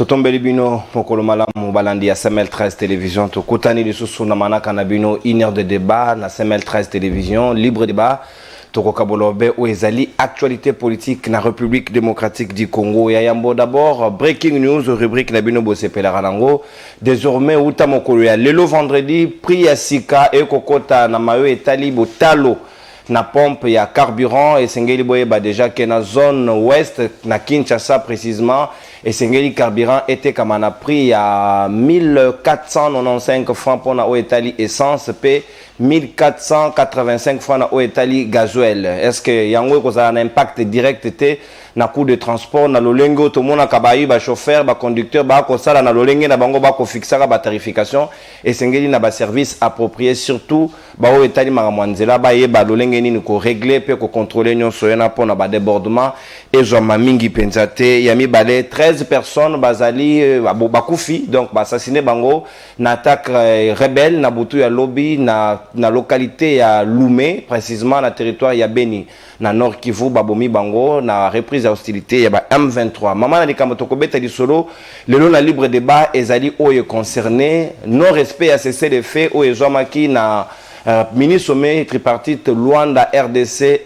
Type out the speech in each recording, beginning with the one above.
Totombeli bino mokolo malamu balandi ya SML 13 télévision tokutani lisusu na manaka na bino 1 heure de débat na SML 13 télévision libre débat tokokabolobe o ezali actualité politique na République démocratique du Congo ya yambo d'abord breaking news rubrique na bino bosepela rango désormais uta mokolo ya lelo vendredi prix ya sika e kokota na mayo etali botalo na pompe ya carburant et sengeli boyeba déjà que na zone ouest na Kinshasa précisément et sengeli carburant était comme un prix à 1495 francs pour na Oetali essence p 1485 francs na Oetali gasoil. Est-ce que yango ko ça un impact direct était na coût de transport na lolengo to mona kabayi ba chauffeur ba conducteur ba ko sala na lolenge na bango ba ko fixera ba tarification et sengeli na ba service approprié surtout ba Oetali makamwanzela ba yeba lolenge nini ko régler pe ko contrôler nyonso yana pona ba débordement et zo mamingi penzate yami balé 13 personnes bazali bakufi donc assassiné bango na attaque rebelle na butu ya lobby na localité ya Loumé précisément na territoire ya Beni na Nord Kivu babomi bango na reprise à hostilité ya ba M23 maman na likambo tokobeta di solo lelo na libre débat ezali oyo concerné non respect à cessé de fait oyo zomaki na ministre sommet tripartite Luanda RDC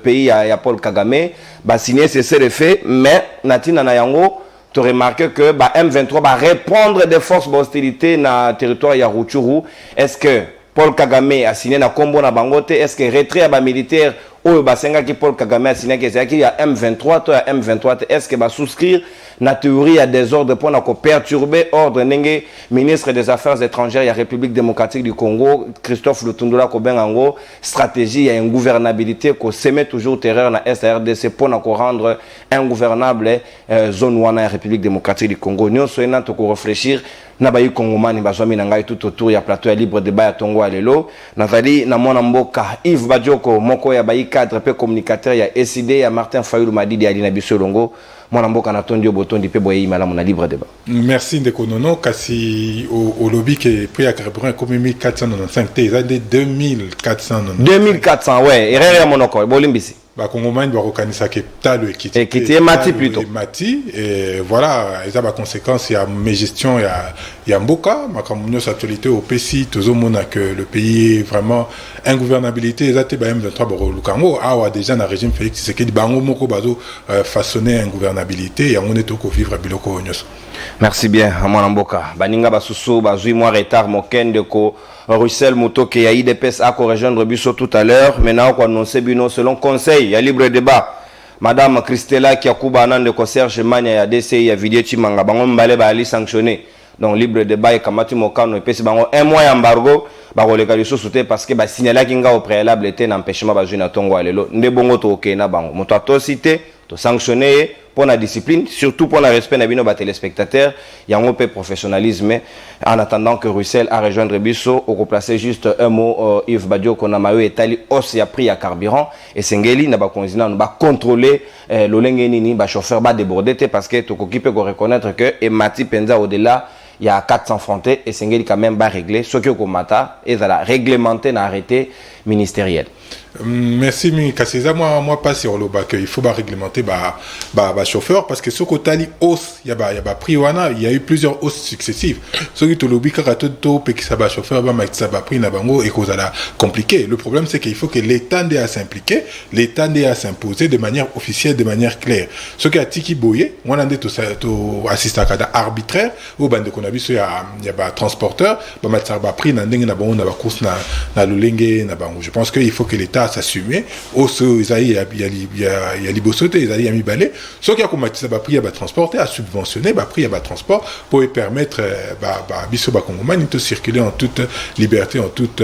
pays à Paul Kagame ba signé cessez le fait mais natina na yango tu remarques que ba M23 va répondre des forces d'hostilité na territoire ya Rutshuru. Est-ce que Paul Kagame a signé na kombo na bangote? Est-ce que retrait ba militaire oyo basenga ki Paul Kagame a signé que c'est qu'il y a M23 to ya M23 est-ce que va souscrire na théorie à désordre pour na ko perturber ordre ndenge ministre des affaires étrangères ya République démocratique du Congo Christophe Lutundula ko bengango stratégie ya ingouvernabilité ko semer toujours terreur na SRDC pour na ko rendre ingouvernable zone wana ya République démocratique du Congo nyonso ena to ko réfléchir na bayi kongomani bazwami na ngai tout autour ya plateau ya libre débat ya Tongo alelo nazali na mwana mboka Yves Badioko moko ya bayi cadre pe communicateur ya SID ya Martin Fayulu Madidi ali na biso longo mwana mboka na tondi obotondi pe boyi malamu na libre débat. Merci ndeko nono kasi au lobby que prix ya carburant comme 1495 te ezali 2400 ouais erreur ya monoko bolimbisi ba kongomani ba kokanisa ke talo ekiti ekiti mati plutôt mati et voilà ça ba conséquence ya mes gestion ya mboka makamunyo actualité au PC tozomona que le pays est vraiment ingouvernabilité ezate ba M23 ba lukango awa déjà na régime Félix Tshisekedi bango moko bazo façonner ingouvernabilité ya ngone to ko vivre biloko nyos. Merci bien mwana mboka baninga basusu bazui moi retard mokende ko Russell Mutoke ya IDPS a rejoindre biso tout à l'heure maintenant qu'on annonce bino selon conseil ya libre débat madame Christella Kiakuba Anande ko Serge Mania ya DCI ya Vidie Chimanga bango mbale ba ali sanctionné donc libre débat et kamati mokano epesi bango un mois embargo ba koleka lisusu te parce que ba signaler kinga au préalable était n'empêchement ba juna tongo alelo nde bongo to okena bango moto atosité to sanctionner pour la discipline, surtout pour le respect de nos téléspectateurs, il y a un peu de professionnalisme. En attendant que Russell a rejoindre Bisso, on replacer juste un mot, Yves Badio, qu'on a maillot étali, aussi a pris à carburant, et Sengeli n'a pas contrôler l'olengenini, le chauffeur va déborder, parce que tu peux reconnaître que, et Mati Penza au-delà, il y a 400 frontés, et Sengeli quand même va régler, ce que Komata, et ça a réglementé, n'a arrêté ministériel. Merci Kasseza moi pas sur le bac il faut pas réglementer chauffeur parce que ce côté hausse il y a prix wana il y a eu plusieurs hausses successives ce qui te lobby karato pe qui ça ba chauffeur ba ça ba prix na bango et cause la compliqué le problème c'est qu'il faut que l'État ait à s'impliquer l'État ait à s'imposer de manière officielle de manière claire ce qui a tiki boyé moi ndé to assistant kada arbitraire ou bande qu'on a vu il y a ba transporteur ba matsa ba prix na ndenge na bango na ba course na lolenge na bango je pense que il faut que l'État s'assumer aussi il y a libosoté il y a mis balai ce qui a combattu ça va prix à transporter à subventionner va prix à transport pour permettre biso ba congomani de circuler en toute liberté en toute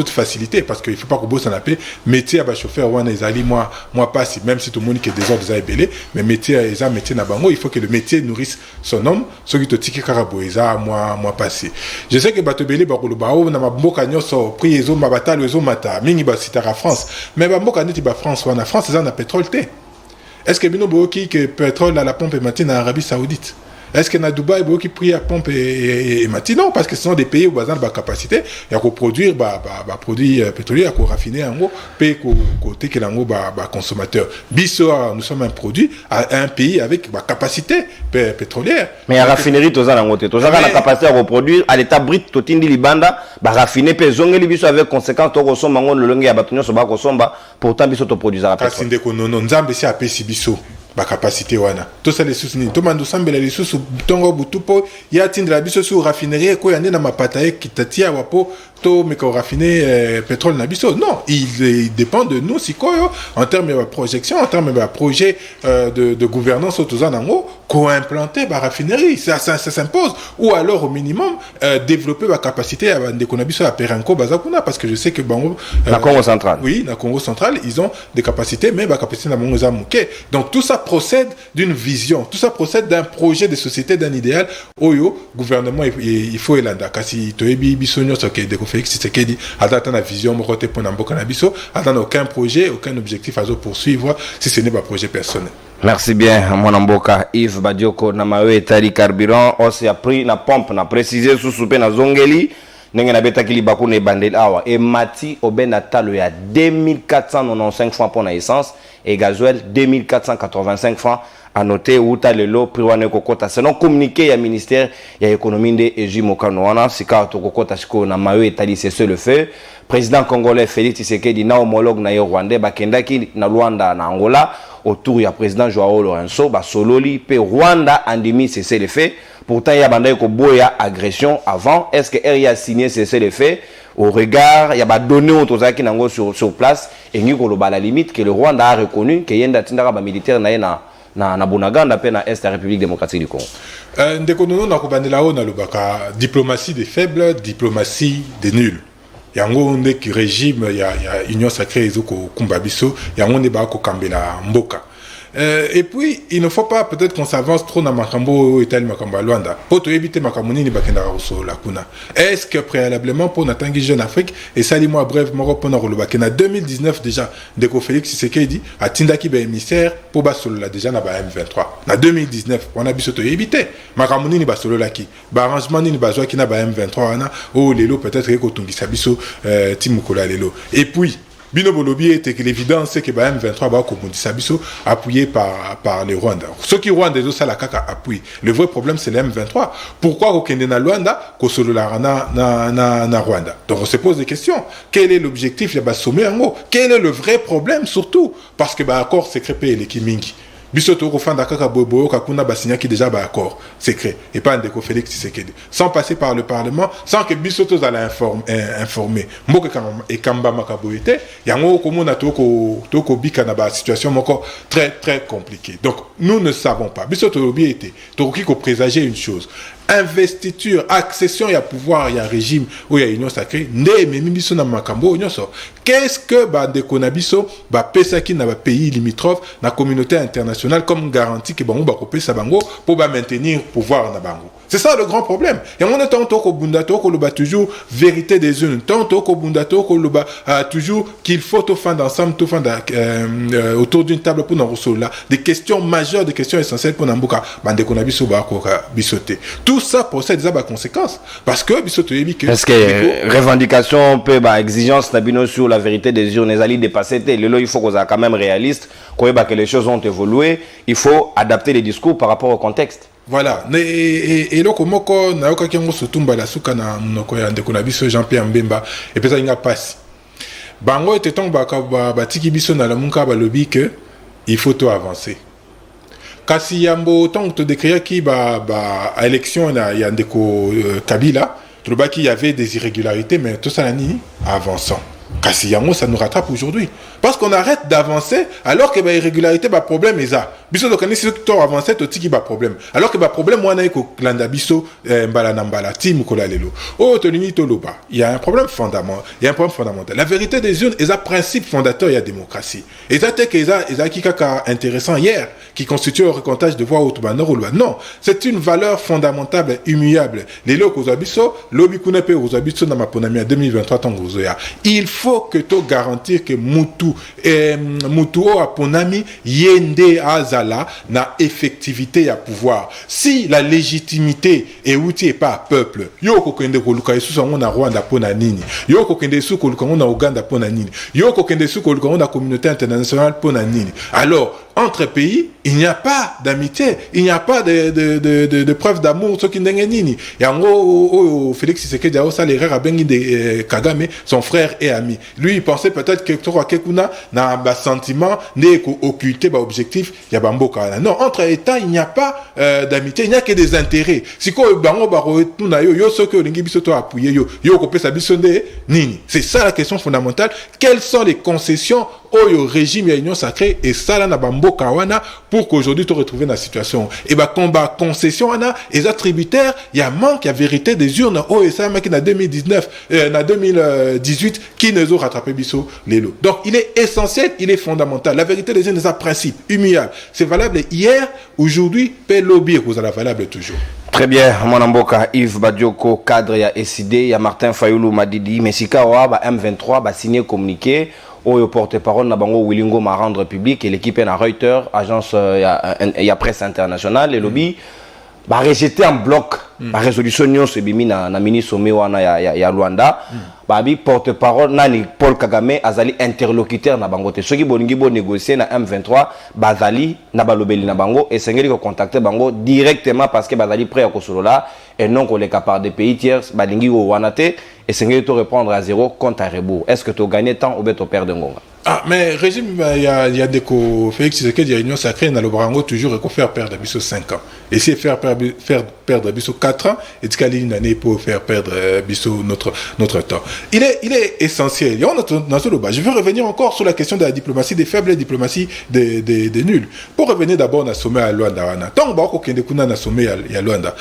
facilité parce qu'il faut pas que boss en appelle métier à chauffeur ou ezali moi pas si même si tout le monde qui est désordre des belé mais métier na bango il faut que le métier nourrisse son homme ce qui te tiki karabo eza moi passé je sais que bato belé ba koloba o na mboka nyoso prix ezo mabata ezo mata mingi ba à France mais mboka neti ba France wana France ça na pétrole té est-ce que bino boki que pétrole à la pompe est maintenant en Arabie Saoudite Est-ce que na Dubaï beaucoup qui pris à pompe et mati? Non, parce que ce sont des pays où bazan ba capacité ya ko produire produits pétroliers, à ko raffiner en gros, payer côté que l'ango ba consommateur. Biso nous sommes un produit à un pays avec ba capacité pétrolière. Mais la raffinerie toza nango te. Toza la capacité à reproduire à l'état brut totindi libanda ba raffiner pe zongeli biso avec conséquence to kosomba ngo lolonge ya batonyo so ba kosomba pourtant biso to produire la pétrole. Kasinde ko non nzambe si apesi biso ba capacité wana. To ça les sousni to mando sambela les sous tongo butupo ya tindra biso sur raffinerie ko yande na mapata e kitatia wapo to me ko raffiner pétrole na biso. Non, il dépend de nous sikoyo en termes de projection, en termes de projet de gouvernance autoza nango ko implanter ba raffinerie, ça s'impose ou alors au minimum développer la capacité à de konabiso à Perenco bazakuna parce que je sais que bango la Congo centrale. Oui, la Congo centrale, ils ont des capacités mais ba capacité na mongo za muke. Donc tout ça procède d'une vision, tout ça procède d'un projet de société, d'un idéal. Oyo gouvernement il faut elanda kasi toyebi biso nyonso ke de Félix Tshisekedi atteint la vision mokote pour Namboka Nabiso, atteint aucun projet, aucun objectif à poursuivre si ce n'est pas projet personnel. Merci bien, mon Mboka Yves Badioko Namawe etali carburant aussi a pris na pompe na préciser sous soupe na zongeli ndenge na beta kili bakune bandel awa et mati obena talo ya 2495 francs pour na essence et gasoil 2485 francs à noter uta lelo priwane kokota selon communiqué ya ministère ya économie de Eji Mokano wana sika to kokota siko na mawe etali c'est le fait président congolais Félix Tshisekedi na homologue na Rwanda bakendaki na Luanda na Angola autour du président Joao Lourenço ba sololi pe Rwanda andimi cessez les faits pourtant il y a bandai ko boya agression avant est-ce que RIA a signé cessez les faits au regard il y a ba donné autozaki nango sur place et ni ko la limite que le Rwanda a reconnu que yenda tindaka ba militaire na Bunaganda pe na Est la République démocratique du Congo. Ndeko nono na ko bandela o na lobaka diplomatie des faibles, diplomatie des nuls. Yango onde ki régime ya union sacrée ezoko kumbabiso yango ne ba ko kambela mboka. Et puis, il ne faut pas peut-être qu'on s'avance trop dans Makambo et tel Makambo à Luanda. Pour te éviter Makamoni ni Bakenda Rosso la Kuna. Est-ce que préalablement pour Natangi Jeune Afrique, et ça dit moi bref, moi répondre au Bakena 2019 déjà, dès que Félix Tshisekedi a Tindaki ba émissaire pour Basolo là déjà na ba M23. Na 2019, on a biso to éviter. Makamoni ni Basolo là qui. Ba arrangement ni Bazwa qui na ba M23 ana. Oh lelo peut-être que Kotungi Sabiso Timukola lelo. Et puis Bino Bolobi était que l'évidence c'est que M23 va Sabiso appuyé par les Rwandais. Ceux qui Rwandais ça la kaka appuie. Le vrai problème c'est les M23. Pourquoi au Kenya Luanda ko solo la na Rwanda? Donc on se pose des questions. Quel est l'objectif ya sommet en haut? Quel est le vrai problème surtout parce que accord secret pays les Kimingi. Bisoto Rofanda Kaka Bobo Kakuna Basigna qui déjà accord secret et pas un déco Félix Tshisekedi sans passer par le Parlement sans que Bisoto allait informer Mboka et Kamba Makaboete yango komona toko bika na ba situation encore très très compliquée. Donc nous ne savons pas Bisoto Lobi était toki ko présager une chose investiture, accession, il y a pouvoir, il y a régime, où il y a union sacrée, qu'est-ce que de Konabiso, Pesaki na pays limitrophe, na communauté internationale, comme garantie que Bango Bakopé Sabango, pour maintenir pouvoir na Bango. C'est ça le grand problème. Et on est tant au Bundato, qu'on le toujours vérité des unes, tant au Bundato, qu'on le toujours qu'il faut au fin d'ensemble, tout fin autour d'une table pour nous là, des questions majeures, des questions essentielles pour Nambuka, Bande Konabiso Bakoka Bisoté. Tout ça possède des conséquences. Parce que Bisoté est-ce que revendication, peut, exigence, Nabino sur la vérité des urnes, les alliés dépassés, il faut qu'on soit quand même réaliste, que les choses ont évolué, il faut adapter les discours par rapport au contexte. Voilà. Et là, comme on a eu quelqu'un qui tombe la souka na mnoko ya ndeko na biso Jean-Pierre Mbemba et puis ça inga passe. Bango était ton ba tiki biso na la munka ba lobby que il faut tout avancer. Kasi yambo tant que décrire qui ba élection na ya ndeko Kabila, tu vois qu'il y avait des irrégularités mais tout ça là ni avançant. Kasi yango ça nous rattrape aujourd'hui parce qu'on arrête d'avancer alors que irrégularité problème est ça. Biso donc si tu avancer to tiki problème alors que problème moi na ko klanda biso mbala na mbala tim ko la lelo. Oh to lini to loba. Il y a un problème fondamental. La vérité des urnes est un principe fondateur de la démocratie. Et ça c'est que ça qui kaka intéressant hier qui constitue un recomptage de voix au Toubano ou non, c'est une valeur fondamentale immuable. Les locaux abisso lobi kunepe aux abisso na maponami 2023 tangozoya. Il faut que tu garantir que Moutou mutu a ponami yende azala na effectivité ya pouvoir. Si la légitimité est outil pas peuple, yo kokende koluka yesu sango na Rwanda pona nini, yo kokende yesu koluka na Uganda pona nini, yo kokende yesu koluka na communauté internationale pona nini. Alors entre pays, il n'y a pas d'amitié, il n'y a pas de preuve d'amour. Ce qui n'est nini. Et en gros, Félix Tshisekedi a ça l'erreur à Bengi de Kagame, son frère et ami. Lui, il pensait peut-être que toi, Kekuna, n'a un sentiment, n'est qu'occulté, objectif, il y a Bambo Kana. Non, entre États, il n'y a pas d'amitié, il n'y a que des intérêts. Si quoi, Bango Baro, yo, ce que l'Ingi Bisoto a appuyé, yo, Kopé Sabisonde, nini. C'est ça la question fondamentale. Quelles sont les concessions au régime et l'Union sacrée et ça là, na Bambo Kawana, pour qu'aujourd'hui, tu retrouves dans la situation. Et bah, combat concession, et les tributaires, il y a manque, il y a vérité des urnes, et ça, mec, en 2019, en 2018, qui nous ont rattrapé Bissot, les lots. Donc, il est essentiel, il est fondamental. La vérité des urnes, c'est un principe, humiliable. C'est valable hier, aujourd'hui, peut lobby, vous allez valable toujours. Très bien, mon mboka Yves Badioko, cadre, il y a SID, il y a Martin Fayoulou Madidi, mais si Kawa, M23, signé communiqué, au porte-parole na bango Willingo m'a rendre public et l'équipe est à Reuters, agence il y a presse internationale et lobby bah rejeté en bloc la résolution nyon se bimi na mini sommet wana ya Luanda bah bi porte-parole nani Paul Kagame azali interlocuteur na bango te ceux qui bolingi bo négocier na M23 bazali na balobeli na bango et sengeli ko contacter bango directement parce que bazali prêt à kosolola et non qu'on les capable des pays tiers balingi o wana te et sengeli to répondre à zéro compte à rebours. Est-ce que tu gagnes temps ou bien tu perds de ngonga? Ah, mais régime, il y a des Félix Tshisekedi, il y a l'Union sacrée, dans le Brango, toujours, et faire perdre Bissot 5 ans. Et si faire perdre Bissot 4 ans, et tu une année pour faire perdre Bissot notre temps. Il est essentiel. Je veux revenir encore sur la question de la diplomatie des faibles et la diplomatie des nuls. Pour revenir d'abord, on a sommet à Luanda. Tant que on a sommet à Luanda.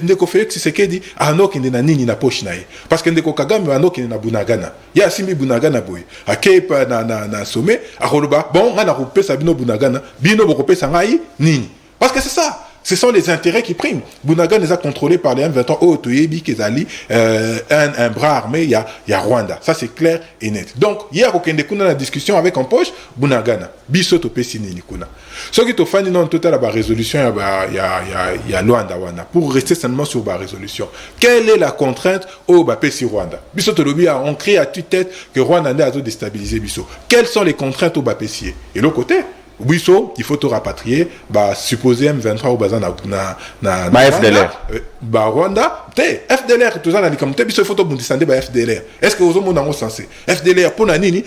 Ndeko Félix Tshisekedi ano kende na nini na poche na ye parce que ndeko Kagame ano kende na Bunagana ya simbi Bunagana boy akepa na sommet akoloba bon ngana kopesa bino Bunagana bino bokopesa ngai nini parce que c'est ça. Ce sont les intérêts qui priment. Bunagana les a contrôlés par les M23. Oh, Toyebi, Kezali, un bras armé, il y a Rwanda. Ça, c'est clair et net. Donc, hier, au Kendekuna, la discussion avec en poche, Bunagana. Bisoto Pesini Nikuna. Ce qui est au fin du total, la résolution, il y a Luanda, Wana. Pour rester seulement sur la résolution. Quelle est la contrainte au Pessi Rwanda? Bisoto Lobi a on crée à toute-tête que Rwanda a déstabilisé Biso. Quelles sont les contraintes au Pessi? Et l'autre côté, Biso, il faut te rapatrier, supposé M23 au bazar na FDLR. Rwanda, FDLR, tout ça, Biso, il faut te descendre FDLR. Est-ce que vous avez sensé? FDLR, pour Nanini,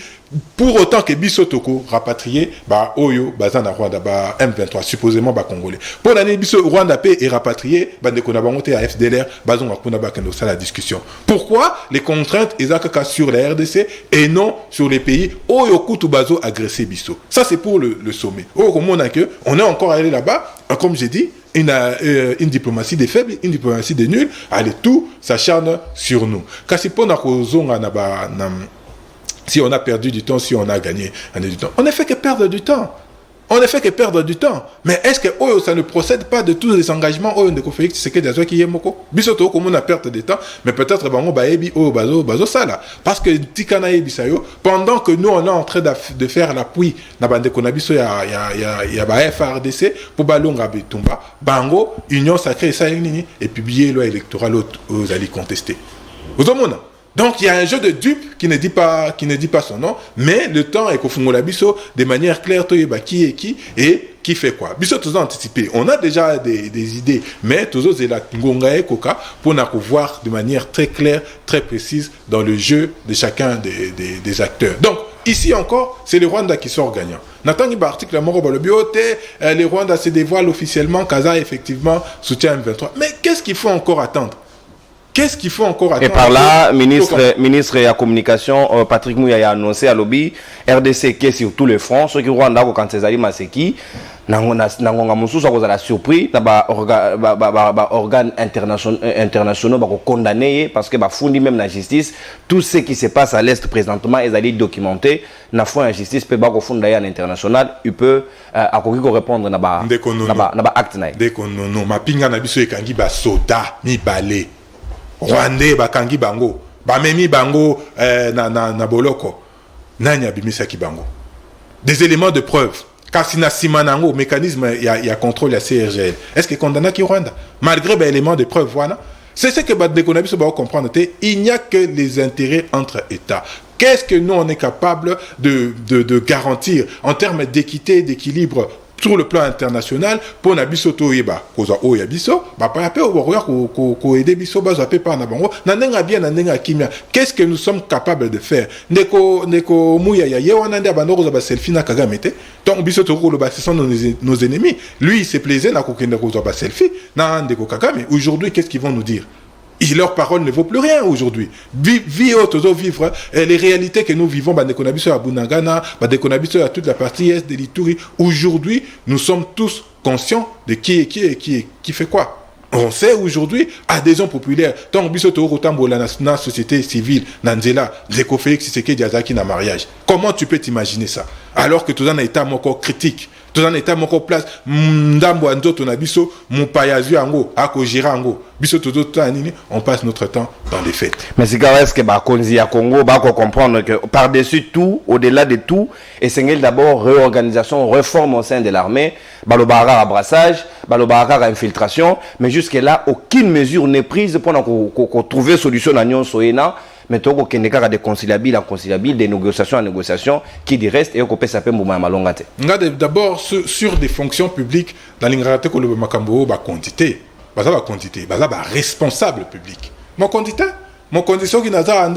pour autant que Biso Toko rapatrié, Oyo, bazar na Rwanda, M23, supposément, Congolais. Pour Nanini, Biso, Rwanda paix et rapatrié, Bandeko na monté à FDLR, bazon Wakuna Bakendo, ça la discussion. Pourquoi les contraintes, Ezaka sur la RDC et non sur les pays Oyo Kutu Bazo agressé Biso? Ça, c'est pour le sommet. On est encore allé là-bas, comme j'ai dit, une diplomatie des faibles, une diplomatie des nuls, allez, tout s'acharne sur nous. Si on a perdu du temps, si on a gagné du temps. On ne fait que perdre du temps. On ne fait que perdre du temps. Mais est-ce que ça ne procède pas de tous les engagements de Félix Tshisekedi qui est moko? Bisoto comme on a perte de temps, mais peut-être bango baebi bazo sala parce que tikana bisayo pendant que nous on est en train de faire l'appui na bande konabiso ya ba FRDC pour balonga betumba bango union sacrée ça nini et publier loi électorale aux alliés contester. Vous avez donc il y a un jeu de dupes qui ne dit pas son nom, mais le temps est qu'au fond la biso de manière claire qui est qui et qui fait quoi. Biso tous anticipé. On a déjà des idées, mais tous c'est la ngonga et coca pour nous voir de manière très claire, très précise dans le jeu de chacun des acteurs. Donc ici encore, c'est le Rwanda qui sort gagnant. Nathan Iba article à Moro Balobiote, les Rwanda se dévoilent officiellement, Kaza effectivement soutient M23. Mais qu'est-ce qu'il faut encore attendre? Qu'est-ce qu'il faut encore attendre? Et par là, ministre de la communication, Patrick Mouya a annoncé à lobby, RDC qui est sur tous les fronts, ceux qui Rwanda, quand c'est Ali Maseki, nangonga mususu akozala surpris na organes internationaux condamnés parce que fundi même la justice tout ce qui se passe à l'est présentement est allé documenté na fond la justice peut funda à l'international il peut répondre na acte na dès qu'on non mapinga na biso ekangi ba soda mi balé Rwandais bakangi bango bamemi bango na boloko nani abimisa kibango. Des éléments de preuve. Kasi na simanango mécanisme il y a contrôle à CRGL. Est-ce que condamna ki Rwanda malgré les éléments de preuve voilà. C'est ce que Badeko Nabiso va comprendre. Il n'y a que les intérêts entre États. Qu'est-ce que nous on est capable de garantir en termes d'équité, d'équilibre sur le plan international pour Nabiso Toyeba, koza oya biso, ba pa pe oboya ko aider biso ba zape pa na bango, na nenga bien na nenga kimia. Qu'est-ce que nous sommes capables de faire? Neko muya ya ye wana ndia bandoko za ba selfie na Kagame te. Donc biso to ko lo ba ce sont nos ennemis. Lui il s'est plaisé na ko kende ko za ba selfie na ndeko Kagame. Aujourd'hui qu'est-ce qu'ils vont nous dire? Et leur parole ne vaut plus rien aujourd'hui. Vivre les réalités que nous vivons, à Bunagana, à toute la partie est de l'Ituri. Aujourd'hui, nous sommes tous conscients de qui fait quoi. On sait aujourd'hui, adhésion populaire, tant que la société civile, Nanzela, Zeko Félix Tshisekedi Diazaki na mariage. Comment tu peux t'imaginer ça? Alors que tout un état encore critique. Tout en état moko place ndambo anzoto na biso mupayazu ango akojira ango biso todo tanini on passe notre temps dans les fêtes. Mais c'est quand est-ce que ba konzi ya Congo ba ko comprendre que par-dessus tout, au-delà de tout, et c'est d'abord réorganisation, réforme au sein de l'armée, balobara à brassage, balobara à infiltration, mais jusque là aucune mesure n'est prise pour trouver solution à nyon soena. Mais tu as des conciliables à conciliables, des négociations à négociations, qui dit reste et qu'on peut s'appeler Mouma Malongate. D'abord, sur des fonctions publiques, dans l'ingratité que le Makambo va quantité, va quantité, va responsable public. Mon condition qui n'a pas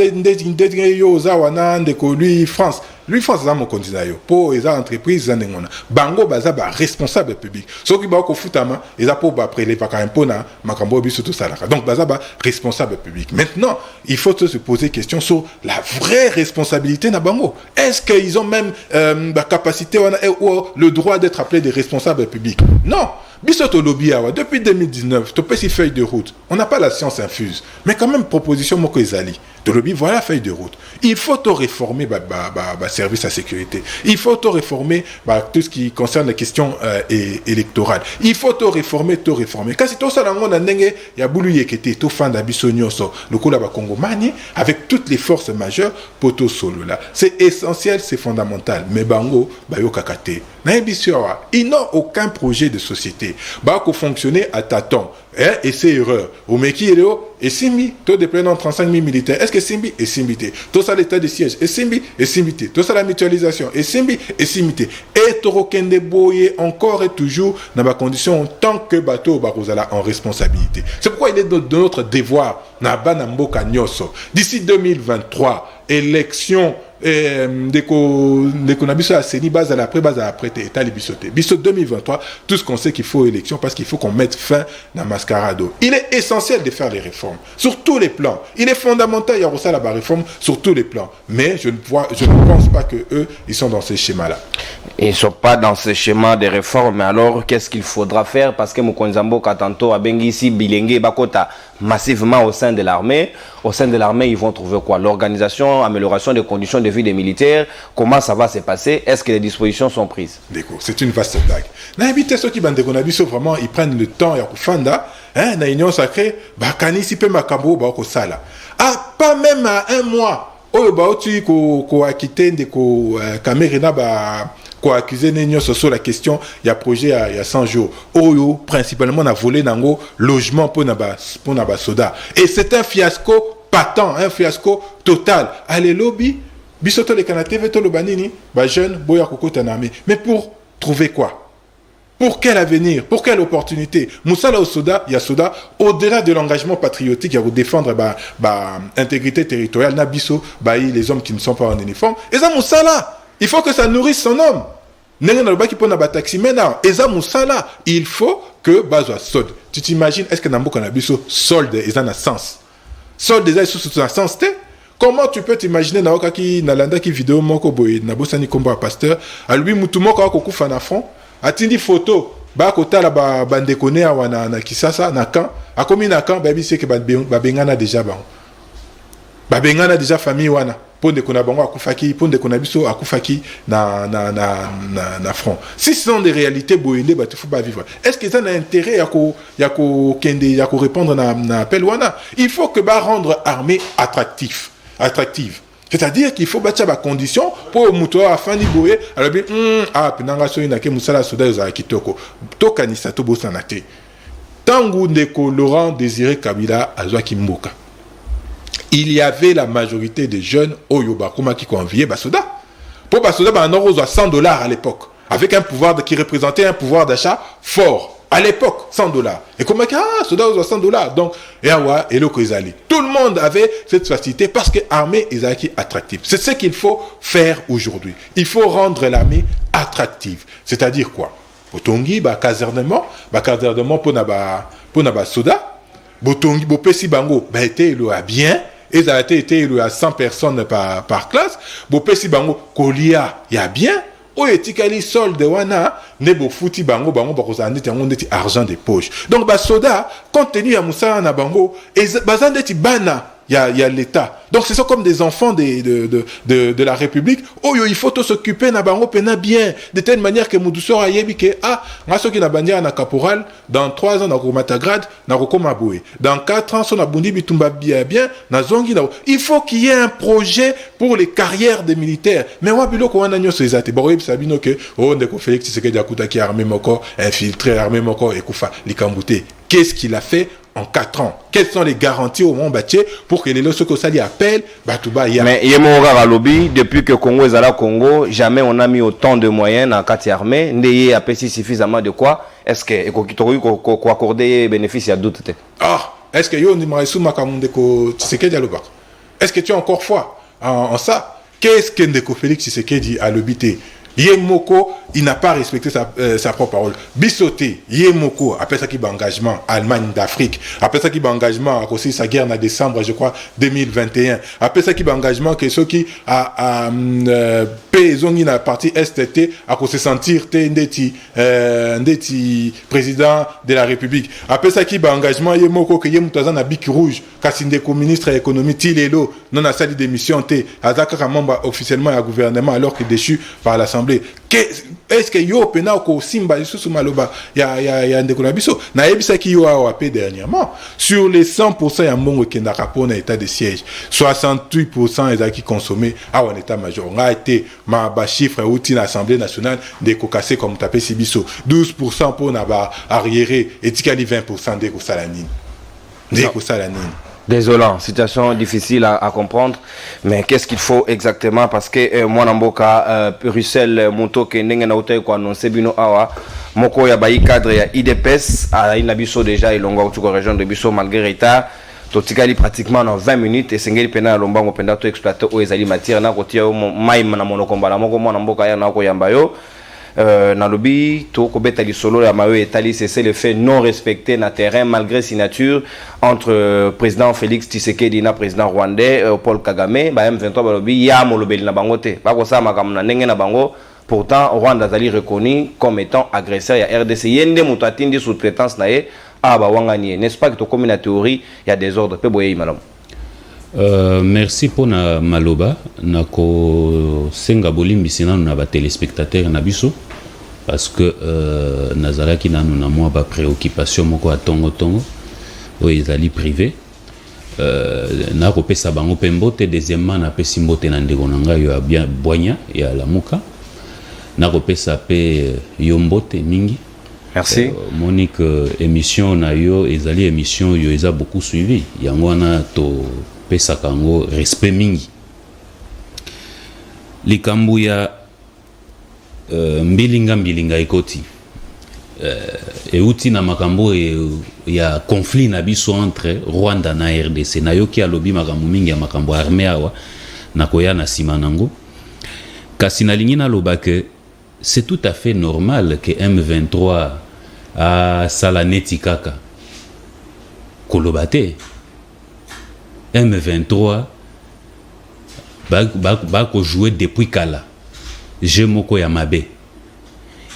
lui France. Lui France c'est mon condition pour les entreprises bango baza responsable public. Ce qui va au foutama, ils a pour après les vacances impona makambo biso tout ça là. Donc baza responsable public. Maintenant, il faut se poser question sur la vraie responsabilité na bango. Est-ce qu'ils ont même la capacité ou le droit d'être appelés des responsables publics? Non. Bisoto Lobiawa, depuis 2019, tu peux si feuille de route. On n'a pas la science infuse. Mais quand même, proposition Moko Ezali. Tolobi, voilà feuille de route. Il faut te réformer service à sécurité. Il faut te réformer tout ce qui concerne les questions électorales. Il faut te réformer. Quand c'est tout ça, il y a boulu yekete, tout fan d'abisso nyoso, le coup là-bas Congo Mani, avec toutes les forces majeures pour tout solo là. C'est essentiel, c'est fondamental. Mais bango, bayo kakate. Ils n'ont aucun projet de société. Bako fonctionner à tâtons. Et c'est erreur. Au Meki et Simbi, taux de plein 35 000 militaires. Est-ce que Simbi est Simbité? Tout ça l'état de siège. Et Simbi est Simbité. Tout ça la mutualisation. Et Simbi est Simbité. Et Torokende Boye encore et toujours dans ma condition tant que bateau Barozala en responsabilité. C'est pourquoi il est de notre devoir d'ici 2023, élection de Nabiso à Seni, base à l'après, base à après, état Libisoté. Biso 2023, tout ce qu'on sait qu'il faut élection parce qu'il faut qu'on mette fin à la mascarade. Il est essentiel de faire les réformes sur tous les plans. Il est fondamental, il y a aussi la réforme sur tous les plans. Mais je ne pense pas que eux, ils sont dans ce schéma-là. Ils ne sont pas dans ce schéma de réforme. Mais alors, qu'est-ce qu'il faudra faire? Parce que Mokonzambo Katanto a bengi ici Bilengue Bakota massivement au sein de l'armée. Au sein de l'armée, ils vont trouver quoi? L'organisation, amélioration des conditions de vie des militaires. Comment ça va se passer? Est-ce que les dispositions sont prises? D'accord, c'est une vaste blague. N'habitez ceux qui vraiment, ils prennent le temps, hein, na union sacrée, bakani si pe makabo ba ko sala. Ah, pas même à un mois. Oh, ba tu ko akité de ko Camerina ba ko accusé n'union sur la question, il y a projet il y a 100 jours. Oh, principalement on a volé nango logement pour na ba soda. Et c'est un fiasco patent, un fiasco total. Allez lobby, bisoto les Canadiens veto le banini, ba jeune boya koko tanami. Mais pour trouver quoi? Pour quel avenir? Pour quelle opportunité? Moussala au Soda, il y a Soda, au-delà de l'engagement patriotique, il y a vous défendre intégrité territoriale, Nabiso, les hommes qui ne sont pas en uniforme. Et ça, Moussala, il faut que ça nourrisse son homme. Il faut que Bazo solde. Tu t'imagines, est-ce que Nambo Nabiso solde, ils en a sens? Solde, ils ont un sens, comment tu peux t'imaginer Naoka qui Nalanda qui vidéo moko boy Nabosani combat pasteur, à lui Mutumoko a kokufa na front. Atindi photo ba kota la bande koné wana na Kisasa na kan akomi na kan babi c'est que ba bengana déjà ba bengana déjà famille wana ponde kona bango akufaki ponde kona biso akufaki na front. Si ce sont des réalités boyende ba tufu ba vivre. Est-ce que ça a intérêt ya ko répondre na appel wana? Il faut que ba rendre armée attractive. C'est-à-dire qu'il faut battre la condition pour muto afin de boyer alors bien penanga so ina ke musala soda za kitoko to kanisa to bosanate tangu ndeko Laurent Désiré Kabila azwa kimboka il y avait la majorité des jeunes oyo bakoma qui conviaient basoda pour basoda ba noro zo $100 à l'époque avec un pouvoir qui représentait un pouvoir d'achat fort. À l'époque, $100. Et comment soda aux $100. Donc, et le Kozali. Tout le monde avait cette facilité parce que l'armée est attractive. C'est ce qu'il faut faire aujourd'hui. Il faut rendre l'armée attractive. C'est-à-dire quoi? Botongi, casernement pour naba soda. Botongi, bopesi bango, été le bien. Ils ont été élus à 100 personnes par classe. Bopesi bango, kolia, il y a bien. O etikali solde wana nebo futi bango bakozandi tango ndeti argent de poche. Donc soda compte tenu ya musala na bango bazandeti bana ya l'état. Donc c'est ça comme des enfants de la République. Oh il faut s'occuper na bango pena bien de telle manière que muduso ayebi ke ngaso ki na bandia na caporal dans 3 ans na komata grade na kokoma boé. Dans 4 ans so na bundi bitumba bien na zongi na. Il faut qu'il y ait un projet pour les carrières des militaires. Mais wa biloko wana nyoso ezate. Bo yebi sabino ke ndeko Félix Tshisekedi akuta ki armée moko infiltré armée moko ekufa likambute. Qu'est-ce qu'il a fait en 4 ans? Quelles sont les garanties au monde bâtier pour que les lorsque ça lui appelle Batouba ya? Mais Yemora lobby depuis que Congo est à la Congo, jamais on a mis autant de moyens dans la carte armée. N'ayez apprécié suffisamment de quoi? Est-ce que qu'on accorder bénéfice à doute? Est-ce que yo ni maisu makamunde ko Tshisekedi alobak? Est-ce que tu as encore foi en ça? Qu'est-ce que Ndeko Félix Tshisekedi a lobité? Yemoko, il n'a pas respecté sa propre parole. Bissoté, Yemoko, après ça qui va engagement, Allemagne d'Afrique, après ça qui va engagement, à cause de sa guerre en décembre, je crois, 2021, après ça qui va engagement, que ceux qui a payé la partie STT, à cause de sentir ndeti président de la République, après ça qui va engagement, Yemoko, que Yemutazan a bic rouge, Kassindeko ministre de l'économie, Tilelo, non à salle d'émission, Azaka membre officiellement à gouvernement alors qu'il est déchu par l'Assemblée. Est-ce que yo pena ko simba sous maloba ya ndeko na biso na yebisa ki yo awapé dernièrement sur les 100% ya mbongo qui n'a rapport na état de siège 68% ezaki consommé à un état major on a été ma chiffre outil l'Assemblée nationale de kokase comme tapé sibiso 12% pour na ba arriéré et tikali 20% de ko salanine Désolant, situation difficile à comprendre, mais qu'est-ce qu'il faut exactement? Parce que moi, Namboka, Bruxelles, Monto, Kenenge, Naote, quoi, non, c'est bino awa, Moko, ya bayi cadre, ya IDPS, à Inabiso déjà, et longo, tu région de Bisso, malgré retard, totikali pratiquement dans 20 minutes, et Sengeli Pena, Lomba, Mopenda, to exploiter, ou ezali matière, na kotia, maïm, na monokombala, moko, moi, Namboka, ya nako yambayo, na lobby to kobeta li solo ya mawe etali c'est le fait non respecté na terrain malgré signature entre président Félix Tshisekedi na président rwandais Paul Kagame ba M23 ba lobby ya molobeli na bango te ba ko sa makamna ndenge na bango. Pourtant Rwanda zali reconnu comme étant agresseur ya RDC yende muto atindi sous-traitance na ye aba wanganie. N'est-ce pas que to comme la théorie il y a des ordres pe boye malam? Merci pour na maloba nako senga bolimbisi nanu na ba téléspectateurs na biso parce que nazalaki nanu na moi ba préoccupation moko a tongo o ezali privé na kopesa bango pembote deuxièmement na pesi mbote na ndeko na ngai yo bien boanya ya lamuka na kopesa pe yo mbote mingi. Merci. Monique émission na yo ezali émission yo eza beaucoup suivi yango na to pesa kango respect mingi likambu ya mbilinga ekoti euti na makambo ya conflit na biso entre Rwanda na RDC na yoki alobi makambo mingi ya makambo armée awa na koya na sima nango kasi na lingi na loba que c'est tout à fait normal que M23 a salaneti kaka kolobate M23 va jouer depuis kala je moko ya mabe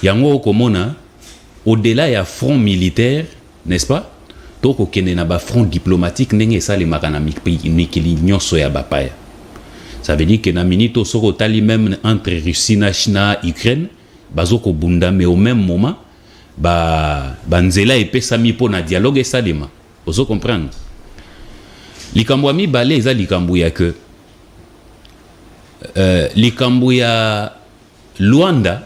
yango okomona au-delà ya front militaire n'est-ce pas toko kende na ba front diplomatique ndenge salemaka na mikili nyonso ya bapaya. Ça veut dire que na minito soko tali même entre Russie na Ukraine bazoko bunda mais au même moment banzela epesami po na dialogue esalema ozo comprendre likambo mi balé eza likambo ya que likambo ya Luanda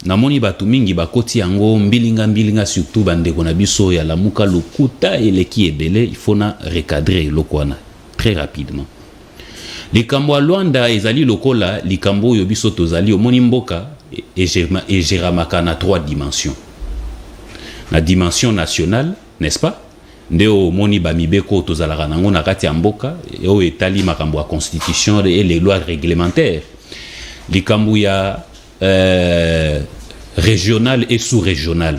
namoni batu mingi bakoti yango mbilinga surtout bandeko na biso ya lamuka lokuta eleki ebele il faut na recadrer lokwana très rapidement. Likambo ya Luanda ezali lokola likambo oyo biso tozali omoni mboka egeramaka na 3 dimensions. La dimension nationale, n'est-ce pas? Ndeo moni bamibeko tozalaka nango na kati ya mboka oyo etali makambo ya constitution et les lois réglementaires. Likambo ya régional et sous-régional.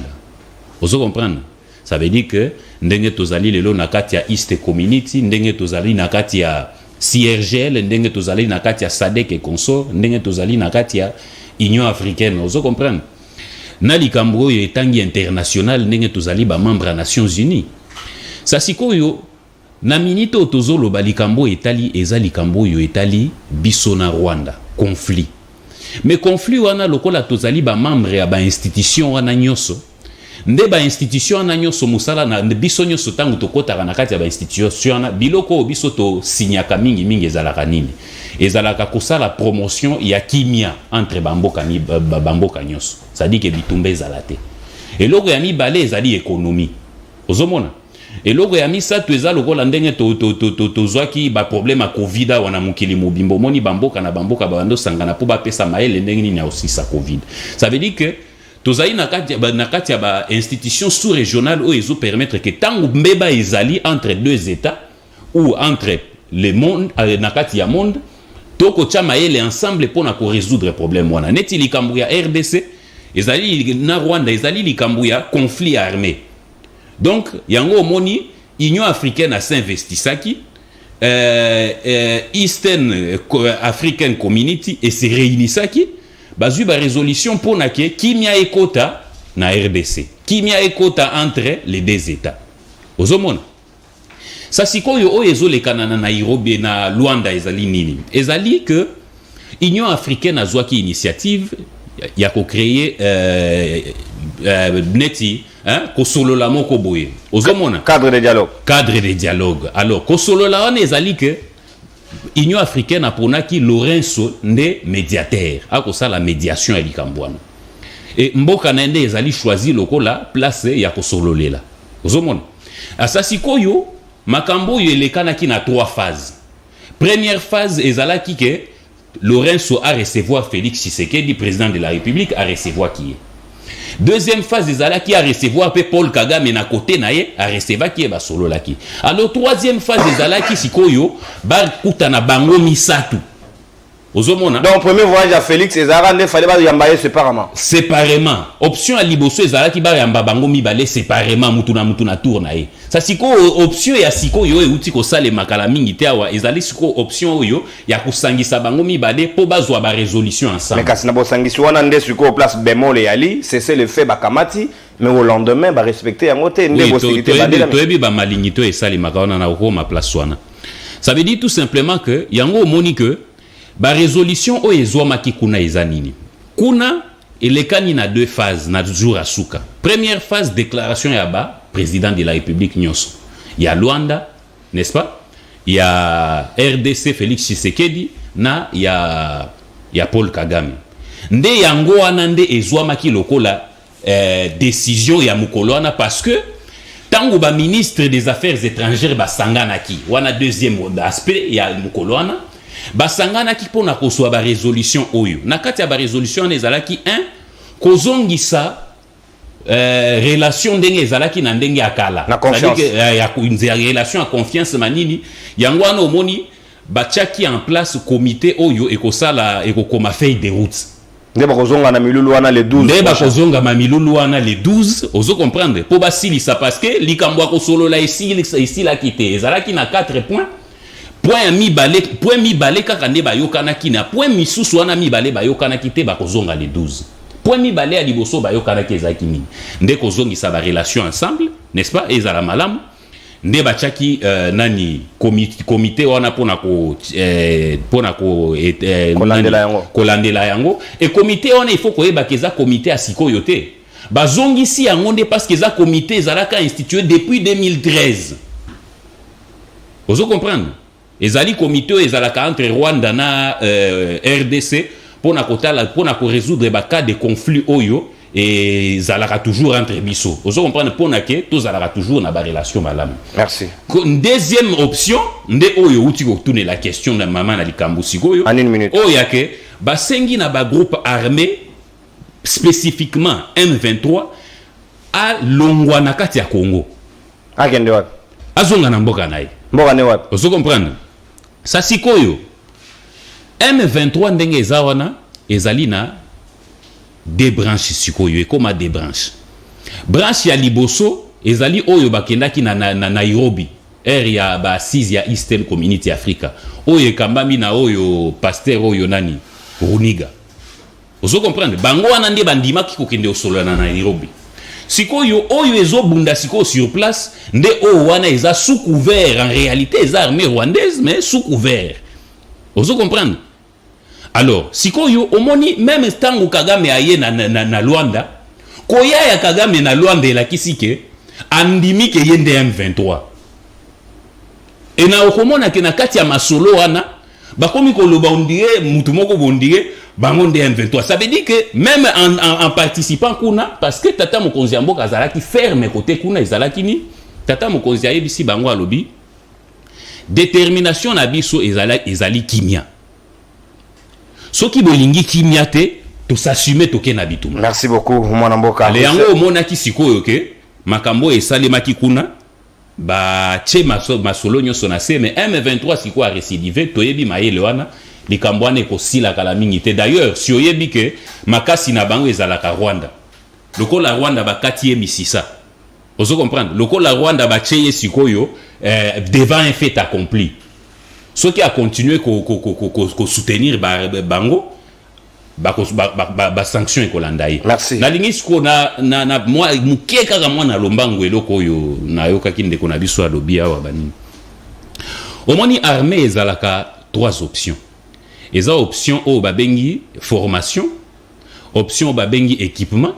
Vous comprenez? Ça veut dire que ndenge tozali lelo na kati ya East Community, ndenge tozali na kati ya CIRGL, ndenge tozali na kati ya SADC et consort, ndenge tozali na kati ya Union africaine. Vous comprenez? Na likambo oyo etangi international ndenge tozali ba membre ya Nations Unies. Sa sikoyo na minito tozolo ba likambo etali eza likambo oyo etali biso na Rwanda, conflit. Mais conflit wana lokola tozali ba membre ya ba institution wana nyoso. Nde ba institution wana nyoso musala na biso nyoso tangu tokota na kati ya ba institution na biloko biso to signaka mingi ezalaka nini. Ezalaka kosala promotion ya kimia entre bamboka ni bamboka nyoso. Ça dit que bitumba ezalate. Eloko ya mibale ezali économie. Ozomona. Eloko ya misatu eza lokola ndenge tozwaki ba problème ya Covid wana mukili mobimbo moni bamboka na bamboka bando sangana po ba pesa maele ndenge ni na aussi sa Covid. Ça veut dire que tozali na kati ya ba institution sous-régionale où ils permettre que tangu mbeba ezali entre deux états ou entre le monde na kati ya monde toko tia maele ensemble pour na ko résoudre problème wana. Neti likambu ya RDC ezali na Rwanda ezali likambu ya conflit armé. Donc yango moni Union africaine a s'investisaki Eastern African Community et se réunisaki bazui ba résolution pour na ke kimia ekota na RDC. Kimia ekota entre les deux états. Ozomona. Sa sikoyo o ezolekana na Nairobi na Luanda ezali nini? Ezali que Union africaine a zwaki initiative ya ko créer neti kosolola moko boye. Ozomona cadre de dialogue. Cadre de dialogue. Alors kosolola wana ezali que Union africaine a ponaki Lorenzo nde médiateur. Akosa la médiation ya likambwana. Et mboka na nde ezali choisi lokola place ya kosololela. Ozomona. Asasi koyo makambo yo elekanaki na 3 phases. Première phase ezalaki que Lorenzo a recevoir Félix Tshisekedi, président de la République, a recevoir qui. Deuxième phase ezalaki a recevoir Paul Kagame na côté naye a recevoir qui ba solo laki. Alors troisième phase ezalaki sikoyo ba kutana bango misatu. Ozomona. Donc premier voyage à Félix ezara ne fallait pas yambaye séparément. Séparément. Option à liboso ezalaki ba yamba bango mibale séparément mutuna tour naye. Ça siko option ya siko yo euti ko sale makala mingi te awa ezali siko option oyo ya kusangisa bango mibale po bazwa ba résolution ensemble. Mais kasi na bo sangisi wana nde siko place bémol et ali c'est le fait bakamati mais au lendemain ba respecter yango te nde possibilité ba dela. Toyebi ba malingito e sali makana na ko ma place wana. Ça veut dire tout simplement que yango moni que ba résolution o ezwamaki kuna ezanini. Kuna elekani na 2 phases na toujours asuka. Première phase déclaration ya ba président de la République Nyoso. Il y a Luanda, n'est-ce pas? Il y a RDC Félix Tshisekedi, il y a Paul Kagame. Nde yango wana nde ezwamaki lokola décision ya mukolona parce que tango ba ministre des affaires étrangères ba sanganaki. Wana deuxième aspect ya mukolona ba sanganaki pona koswa ba résolution oyo. Na kati ya ba résolution ezalaki 1 kozongisa relation ndenge ezalaki na ndenge akala na confiance ya relation à confiance manini yango wana omoni bachaki en place comité oyo ekosala ekokoma feuille de route nde bakozonga na milulu wana le 12 nde bakozonga ma milulu wana le 12 ozo comprendre po basilisa parce que likambo akosolola ici la kité ezalaki na 4 points point mibale kaka nde bayokanaki na point misusu wana mibale bayokanaki te bakozonga le 12 point mibale ya liboso bayokanaki ezalaki nini nde kozongisa ba relation ensemble n'est-ce pas ezala malamu nde bachaki nani comité wana pona kolandela yango et comité wana il faut koyeba keza comité ya sikoyo te bazongisi yango nde parce que eza comité ezalaka institué depuis 2013 ozo comprendre ezali comité ezalaka entre Rwanda na RDC pour na résoudre ba cas de conflit oyo et zalaka toujours entre biso. Vous comprenez pour na que tous zalaka toujours na ba relation malam. Merci. Deuxième option, nde oyo uti ko tourner la question de maman na likambo sikoyo. En une minute. Oya ke ba sengi na ba groupe armé spécifiquement M23 à longwa na kati ya Congo. Akende wapi? Azonga na mboka naye. Mboka ne wapi? Vous comprenez? Ça sikoyo M23 ndenge ezawana ezali na deux branches sikoyo et comme deux branches. Branche ya liboso ezali oyo bakendaki na Nairobi. Area ba 6 ya Eastern Community Africa. Oyo kambami na oyo pasteur oyo nani Runiga. Vous comprenez? Bango wana ndie bandima ki kokende osolo na Nairobi. Sikoyo oyo ezobunda siko sur place nde o wana eza sous couvert en réalité eza armée rwandaise mais sous couvert. Vous comprenez? Alors sikoyo omoni même tango Kagame aye na Luanda koya ya Kagame na Luanda elakisi ke andimi ke yende M23 et na okomona ke na kati ya masolo wana bakomi koloba ondire mutu moko bondire bango nde M23. Ça veut dire que même en participant kuna parce que tata mokonzi mboka azalaki ferme côté kuna ezalaki ni tata mokonzi ayebisi bango alobi détermination na biso ezali kimia soki bolingi kimia te to s'assumer toke na bituma. Merci beaucoup mwana mboka. Ale yango omonaki sikoyo ke makambo esalemaki kuna ba che masolo nyonso na se mais M23 siko a récidivé toyebi mayele wana likambo wana ekosila kala mingi te. D'ailleurs si oyebi ke makasi na bango ezalaka Rwanda lokola Rwanda bakati ye misisa. Vous comprenez? Lokola Rwanda bacheye sikoyo devant un fait accompli. Ceux qui a continué ko soutenir bango ba sanction ekolandaye. Merci. Na lingi siko na moi mukeka ka mwana lombango eloko yo na yoka kinde ko na biso alobi awa banini. Omoni armée ezalaka trois options. Eza option o babengi formation, option o babengi équipement,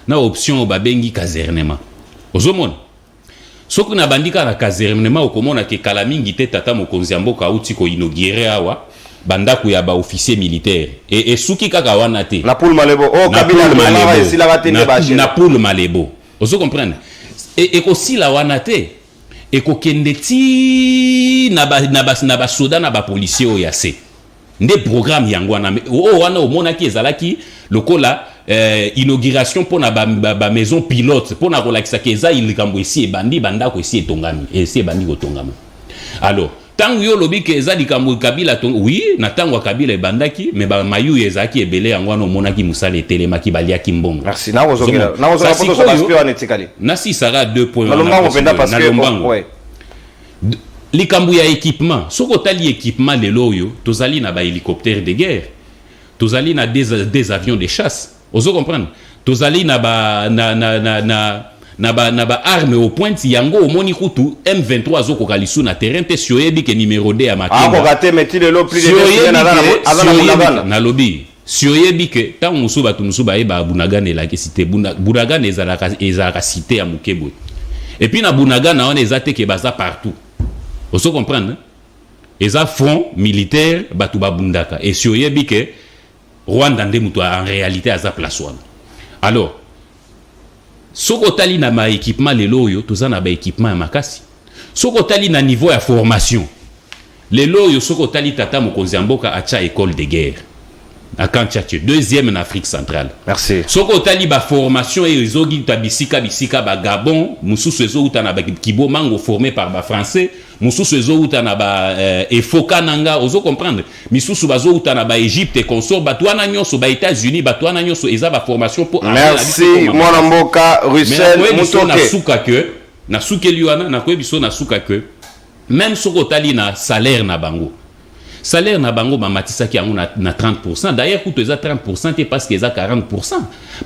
na option o babengi casernement. Ozomona soki na bandika na casernement okomona ke kala mingi te tata mokonzi ya mboka uti ko inaugurer awa bandako ya ba officier militaire et suki kaka wana te na poule malebo oh kabila malaba esila batende ba na poule malebo. Ozo comprendre et kosila wana te et kokende ti na ba soda na ba policier o yase nde programme yango wana o wana omona ki ezalaki lokola inauguration pour na ba maison pilote pour na relaxa keza ilikambo esi ebandi bandako esi etongami esi ebandi kotongama. Alors tango yo lobi ke eza likambo kabila oui na tango kabila ebandaki mais ba mayu ezaki ebele yango wana omonaki musala etelemaki baliaki mbongo. Merci na ozongela poto so baspio anetikali na si sara 2 points na lombango penda parce que ouais likambo ya équipement soko tali équipement lelo yo tozali na ba hélicoptère de guerre tozali na des avions de chasse. Ozo comprendre tozali na ba na ba arme au point yango omoni kutu M23 zoko kalisu na terrain te sioyebi ke numéro 2 ya makinga ko gate meti lelo plus de na lobby sioyebi ke tant musuba tu musuba eba bunagane la ke cité bunagane ezalaka cité ya mukebwe et puis na bunagana on ezate ke baza partout. Ozo comprendre eza front militaire batu babundaka et sioyebi ke Rwanda nde mutu en réalité aza place wana. Alors soko tali na ma équipement lelo yo toza na ba équipement ya makasi soko tali na niveau ya formation lelo yo soko tali tata mokonzi mboka acha école de guerre à Kanchache deuxième en Afrique centrale. Merci. Soko tali ba formation et ezogi ta bisika ba Gabon mususu ezo uta na ba kibo mango formé par ba français mususu ezo uta na ba efoka nanga ozo comprendre misusu bazo uta na ba Égypte consort batwana nyonso ba États-Unis batwana nyonso eza ba formation pour. Merci mwana mboka Russell Mutoke na suka que na sukeli wana na koyebiso na suka que même soko tali na salaire na bango salaire na bango matisa ki yango na 30%. D'ailleurs kuto eza 30% te parce que eza 40%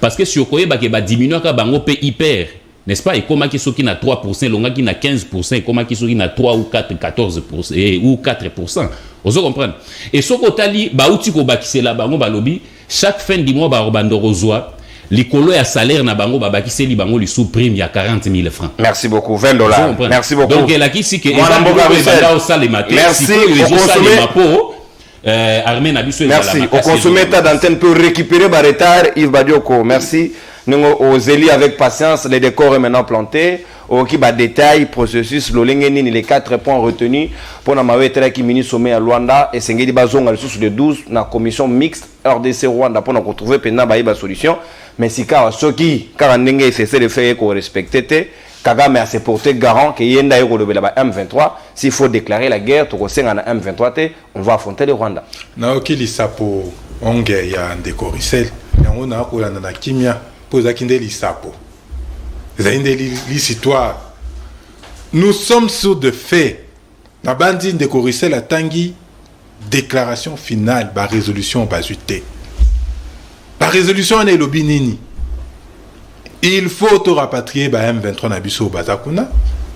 parce que si okoyeba ke ba diminuer ka bango pe hyper n'est-ce pas, et comme qui sont qui na 3%, longa qui na 15%, et comme qui sont qui na 3 ou 4, 14% ou 4%. Vous comprenez? Et ce que tali ba outi ko bakise la bango ba lobby chaque fin du mois ba robando rozwa likolo ya salaire na bango babakiseli bango li sous prime ya 40 000 francs. Merci beaucoup, $20. Merci beaucoup. Donc la qui si que merci Armée na biso merci. Au consommateur d'antenne peut récupérer par retard Yves Badioko. Merci. Nous aux élus avec patience, les décors est maintenant planté. Au qui va détail processus l'olengeni les 4 points retenus pour na mawetera qui mini sommet à Luanda et sengeli bazonga sous de 12 na commission mixte RDC Rwanda pour nous retrouver pendant ba solution. Mais si car ceux qui car ndenge cessé de faire qu'on respecter Kagame a se porté garant que yenda eko le M23 s'il faut déclarer la guerre to kosenga na M23 on va affronter le Rwanda. Na okili sapo onge ya ndeko Risel yango na kolanda na kimia poza kinde li sapo. Nous sommes sur de faits. La bandine de Corissel a tangi déclaration finale, la résolution basutée. La résolution est l'obinini. Il faut te rapatrier ba M23 na biso bazakuna.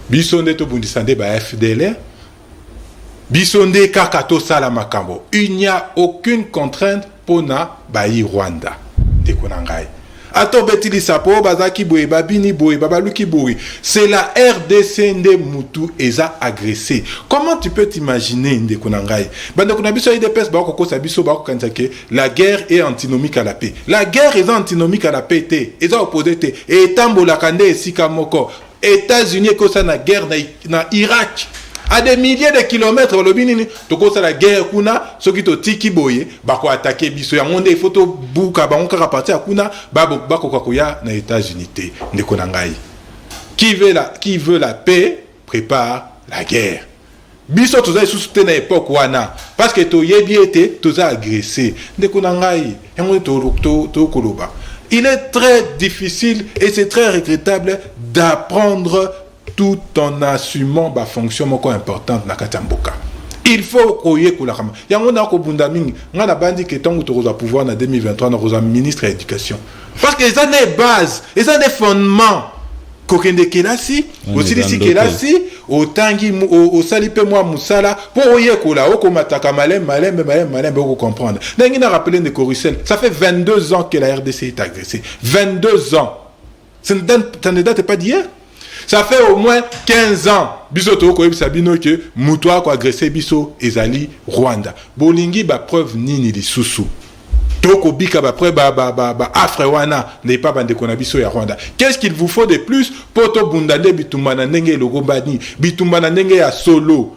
Bisonde to bundisande ba FDLR. Bisonde kakato sala makambo. Il n'y a aucune contrainte pour na bayi Rwanda. Dekonangai. Ato betili sapo bazaki boye babini boye babaluki boye. C'est la RDC nde mutu eza agressé. Comment tu peux t'imaginer ndeko nangai? Bande kuna biso IDPS ba ko sa biso ba ko kanzake la guerre est antinomique à la paix. La guerre est antinomique à la paix té. Eza opposé té. Et tambola kande esika moko. États-Unis ko sa na guerre na Irak. À des milliers de kilomètres le binini toko sa la guerre kuna soki to tiki boye bako attaquer biso ya monde photo buka ba on ka partir kuna bako koya na États-Unis té ndeko nangai qui veut la paix prépare la guerre biso toza sous na époque wana parce que to yebi été toza agressé ndeko nangai yango to koloba il est très difficile et c'est très regrettable d'apprendre tout en assumant la fonction importante na Katamboka. Il faut koye kulakama. Yango na ko bunda mingi, ngana bandi ke tangu to za pouvoir na 2023 na roza ministre de l'éducation. Parce que ça n'est base, et ça n'est fondement. Kokende kelasi, aussi d'ici kelasi, au tangi au salipe moi musala pour oye kula o komataka malem pour comprendre. Nangi na rappelé de Corissel, ça fait 22 ans que la RDC est agressée. 22 ans. Ça ne date pas d'hier. Ça fait au moins 15 ans. Biso to ko sabino que mutoa ko agressé biso ezali Rwanda. Bolingi ba preuve nini lisusu. Toko bika ba preuve ba afrewana n'est pas bande kona biso ya Rwanda. Qu'est-ce qu'il vous faut de plus pour to bundande bitumana ndenge logo bani, bitumana ndenge ya solo.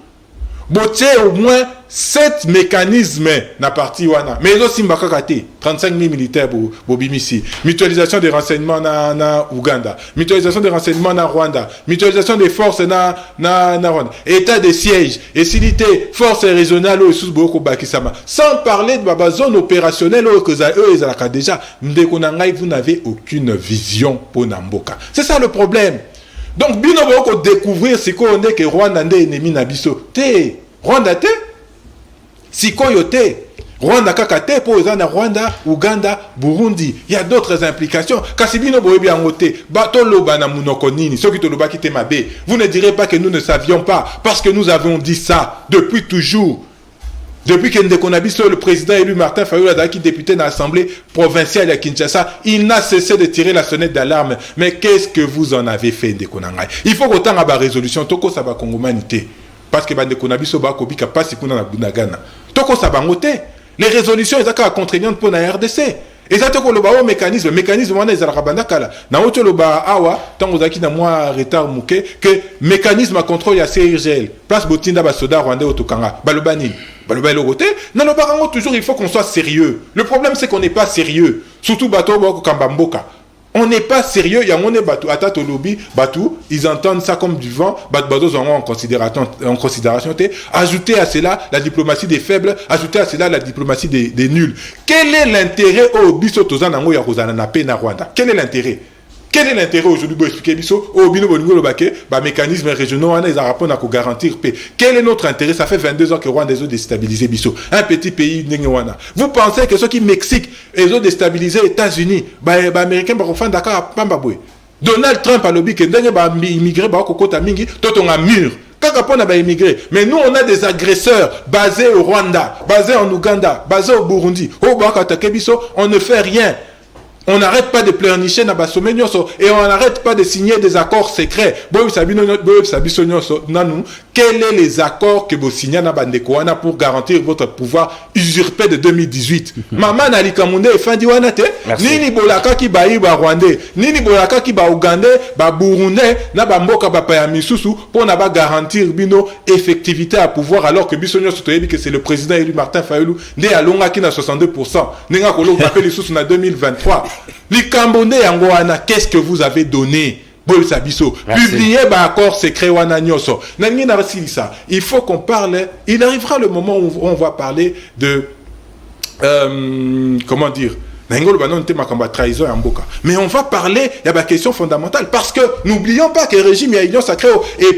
Botier au moins 7 mécanismes na partie wana. Mais aussi mbakakate 35 000 militaires pour bimisi. Mutualisation des renseignements na Ouganda. Mutualisation des renseignements na Rwanda. Mutualisation des forces na Rwanda. État de siège. Et silité, forces régionales au sous boko bakisama. Sans parler de la zone opérationnelle que eux ils ont déjà. Mdekonangai, vous n'avez aucune vision pour Namboka. C'est ça le problème. Donc, bino boko découvrir ce qu'on est que Rwanda est ennemi nabiso. Té, Rwanda té, siko yote. Rwanda kakate pour les Rwanda, Ouganda, Burundi. Il y a d'autres implications. Kasi bino boyebi angote, bato loba na munoko nini, ceux qui te loba kite mabe. Vous ne direz pas que nous ne savions pas, parce que nous avons dit ça depuis toujours. Depuis que Ndekonabiso, le président élu Martin Fayulu, qui député dans l'Assemblée provinciale à Kinshasa, il n'a cessé de tirer la sonnette d'alarme. Mais qu'est-ce que vous en avez fait, Ndekonangai? Il faut qu'autant à la résolution, Toko Saba Kongomanité. Parce que Ndekonabiso Bakobi n'a pas si qu'on a Bunagana. Toko Saba Ngote. Les résolutions, ils sont contraignantes pour la RDC. Et ça, toko loba mécanisme wana ezala kabanda kala. Na oto loba awa, tango zaki na moi retard mouke, que mécanisme à contrôle ya CIRGL. Place botinda ba soda rwandais otokanga. Balobani. Baloba logote. Na loba rango toujours il faut qu'on soit sérieux. Le problème c'est qu'on n'est pas sérieux. Surtout bato boko kambamboka. On n'est pas sérieux, il y a un bateau, attaque au lobby, bateau, ils entendent ça comme du vent, bateau en considération, ajouter à cela la diplomatie des faibles, ajouter à cela la diplomatie des nuls. Quel est l'intérêt au biso tozanango ya rozana na pe na Rwanda? Quel est l'intérêt? Quel est l'intérêt aujourd'hui pour expliquer biso au bino bolingo lobake, ba mécanisme régionaux wana ils rapport à garantir paix. Quel est notre intérêt? Ça fait 22 ans que Rwanda est déstabilisé biso, un petit pays wana. Vous pensez que ceux qui Mexique ils ont déstabilisé les États-Unis, ba américains ba refan Dakar pamba boy. Donald Trump a lobby que ndenge ba immigré ba kokota mingi totonga mur. Kakapon a immigré. Mais nous, on a des agresseurs basés au Rwanda, basés en Ouganda, basés au Burundi. Au Bakatekebiso, on ne fait rien. On n'arrête pas de pleurnicher na basomé nyonso et on n'arrête pas de signer des accords secrets. Quels sont les accords que vous signez na bandekouana pour garantir votre pouvoir usurpé de 2018? Maman na likamunde e fandi wana te. Nini bolaka ki ba iba Rwandais, nini bolaka ki ba Ougandais, ba Burundais, na ba mboka ba pa misusu pour na ba garantir bino effectivité à pouvoir alors que biso nyonso toyebi que c'est le président élu Martin Fayulu né alonga ki na 62%. Nenga kolo ba pe les sous na 2023. Likambonde yango wana, qu'est-ce que vous avez donné? Publiez accord secret wana nyoso. Il faut qu'on parle. Il arrivera le moment où on va parler de comment dire. Mais on va parler, il y a une question fondamentale parce que n'oublions pas que le régime y a union sacrée et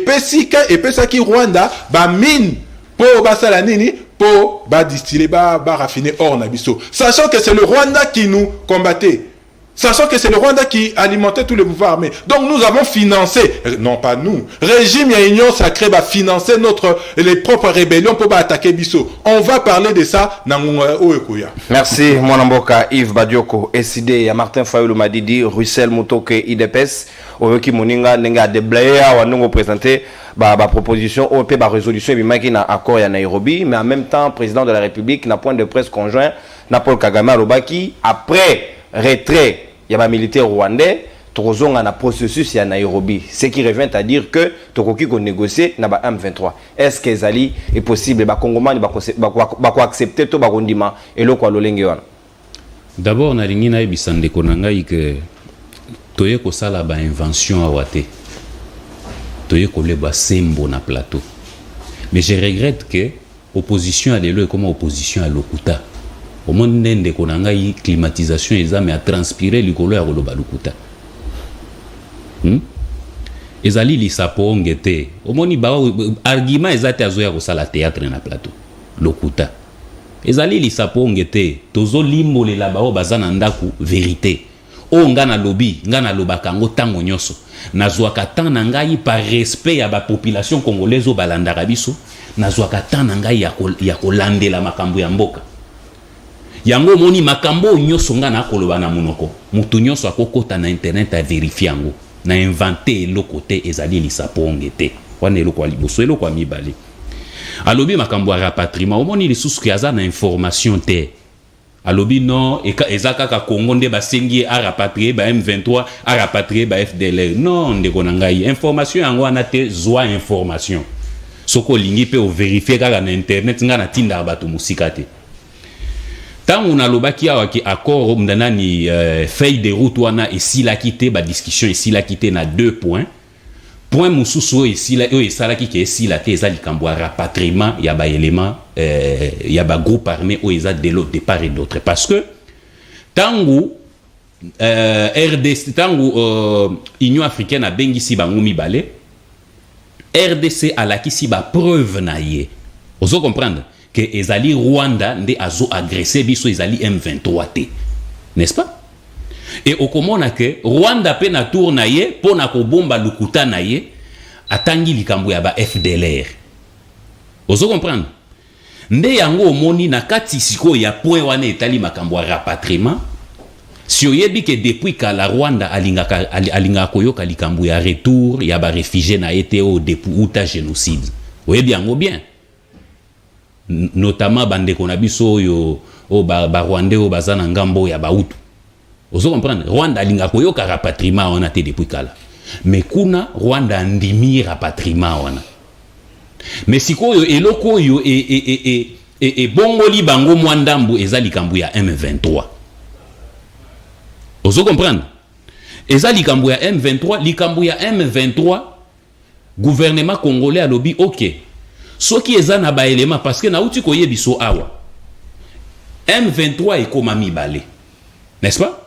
Pesaki Rwanda ba mine pour basalanini pour ba distiller ba raffiner or nabiso, sachant que c'est le Rwanda qui nous combattait. Sachant que c'est le Rwanda qui alimentait tous les mouvements armés. Donc nous avons financé, non pas nous, régime et union sacrée va financer les propres rébellions pour attaquer Bisso. On va parler de ça dans Oekuya. Merci, Mwanamboka, Yves Badioko, SID, ya Martin Fayulu Madidi, Russell Mutoke, IDPS, Oeki Moninga, Nenga Deblaya, Wanongo présenté, proposition, OP, résolution, et na accord à Nairobi, mais en même temps, président de la République, n'a point de presse conjoint, n'a Paul Kagame Alobaki, après retrait, il y a un militaire rwandais, Trozong a un processus à Nairobi. Ce qui revient à dire que Tokoki qu'on négocie na ba M23. Est-ce que Zali est possible ba Congomani ba accepter to ba kondima et lo kwa lolenge wana? D'abord na lingi na bisande konanga que toye ko sala ba invention awate. Toye ko le ba sembo na plateau. Mais je regrette que opposition à l'élo est comme opposition à l'Okuta. Au monde n'ende konanga yi climatisation exame a transpirer likolo ya koloba lukuta. Ezali li sapo ngete. Au moni ba argument ezate azoya ko sala théâtre na plateau. Lokuta. Ezali li sapo ngete tozo limolela ba o bazana ndaku vérité. O ngana lobi, ngana lobaka ngo tango nyoso. Nazwaka tan na ngai par respect ya ba population congolaise o balandaka biso, nazwaka tan na ngai ya kolandela makambo ya mboka. Yango moni makambo nyoso ngana koloba na munoko. Mutu nyoso akokota na internet a vérifier yango. Na inventé le côté ezali li sapongete. Wana eloko liboso eloko amibale. Alobi makambo ya rapatriement, omoni lisusu ki aza na information te. Alobi non ezaka ka Congo nde basengi a rapatrier ba M23 a rapatrier ba FDLR. Non ndeko na ngai information yango wana te zwa information. Soko lingi pe o vérifier kaka na internet ngana tinda bato musika te. Tant on a lobaki awa ki accord mdanani feuille de route wana ici la quitté ba discussion ici la quitté na 2 points. Point mususu ici la esalaki ke ici la te ezali kambo rapatriement ya ba élément ya ba groupe armé o eza de l'autre départ et d'autre parce que tangu RDC tangu Union africaine a bengisi bango mibale RDC alaki si ba preuve na ye. Ozo comprendre que ezali Rwanda nde azo agressé biso ezali M23 te. N'est-ce pas? Et okomona que Rwanda pe na tour na ye pona ko bomba lukuta na ye atangi likambo ya ba FDLR. Ozo comprendre? Nde yango omoni na kati siko ya point wana etali makambo ya rapatriement. Si oyebi que depuis ka la Rwanda alinga koyoka likambo ya retour ya ba réfugié na eteo depuis uta génocide. Oyebi yango bien. Notamment bandeko na biso oyo o ba Rwandais o bazana ngambo ya bautu. Ozo comprendre? Rwanda alinga koyoka rapatriement wana te depuis kala. Mais kuna Rwanda ndimi rapatriement wana. Mais sikoyo eloko yo e bongoli bango mwandambu ezali kambu ya M23. Ozo comprendre? Ezali kambu ya M23, likambu ya M23 gouvernement congolais alobi OK. Soki eza na ba élément parce que na uti koyebiso awa. M23 ekoma mibale. N'est-ce pas?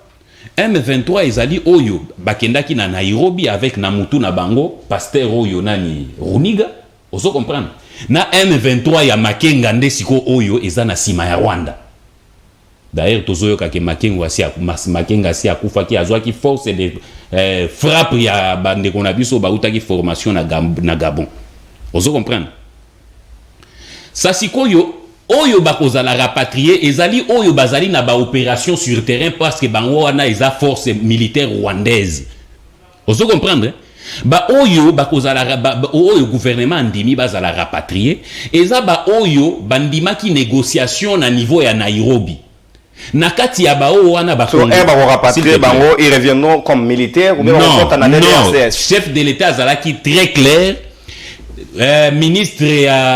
M23 ezali oyo bakendaki na Nairobi avec Namutu na bango pasteur oyo nani Runiga. Ozo comprendre? Na M23 ya Makenga nde siko oyo eza na sima ya Rwanda. D'ailleurs tozoyo ka ke Makenga si akufa ki azwaki force de frappe ya bande konabiso ba utaki formation na Gabon. Ozo comprendre? Sa sikoyo oyo bakozala rapatrié ezali oyo bazali na ba opération sur terrain parce que bango wana eza force militaire rwandaise. Ozo comprendre? Ba oyo bakozala oyo gouvernement ndimi bazala rapatrié eza ba oyo bandima ki négociation na niveau ya Nairobi. Nakati ya bao wana ba so ba rapatrié bango ils reviendront comme militaires ou bien non, non, chef de l'état azalaki très clair. Ministre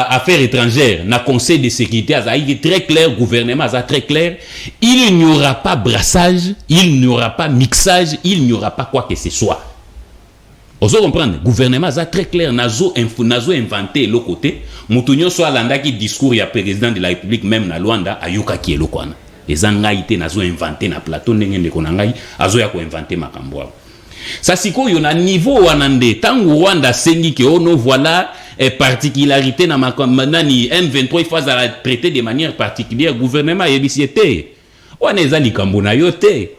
Affaires étrangères, na Conseil de sécurité, il est très clair, gouvernement est très clair, il n'y aura pas brassage, il n'y aura pas mixage, il n'y aura pas quoi que ce soit. Vous comprenez? Gouvernement est très clair, nazo inventé le côté, Moutounio soit landa qui discours ya président de la République même na Luanda ayoka ki elokwana. Les angaïté nazo inventé na plateau ndenge konangai azo ya ko inventé makambo. Ça c'est quoi, il y a un niveau wanande tangu Rwanda sengi que ono voilà particularité na makamani M23 il faut la traiter de manière particulière gouvernement yebisiete waneza likambo na yote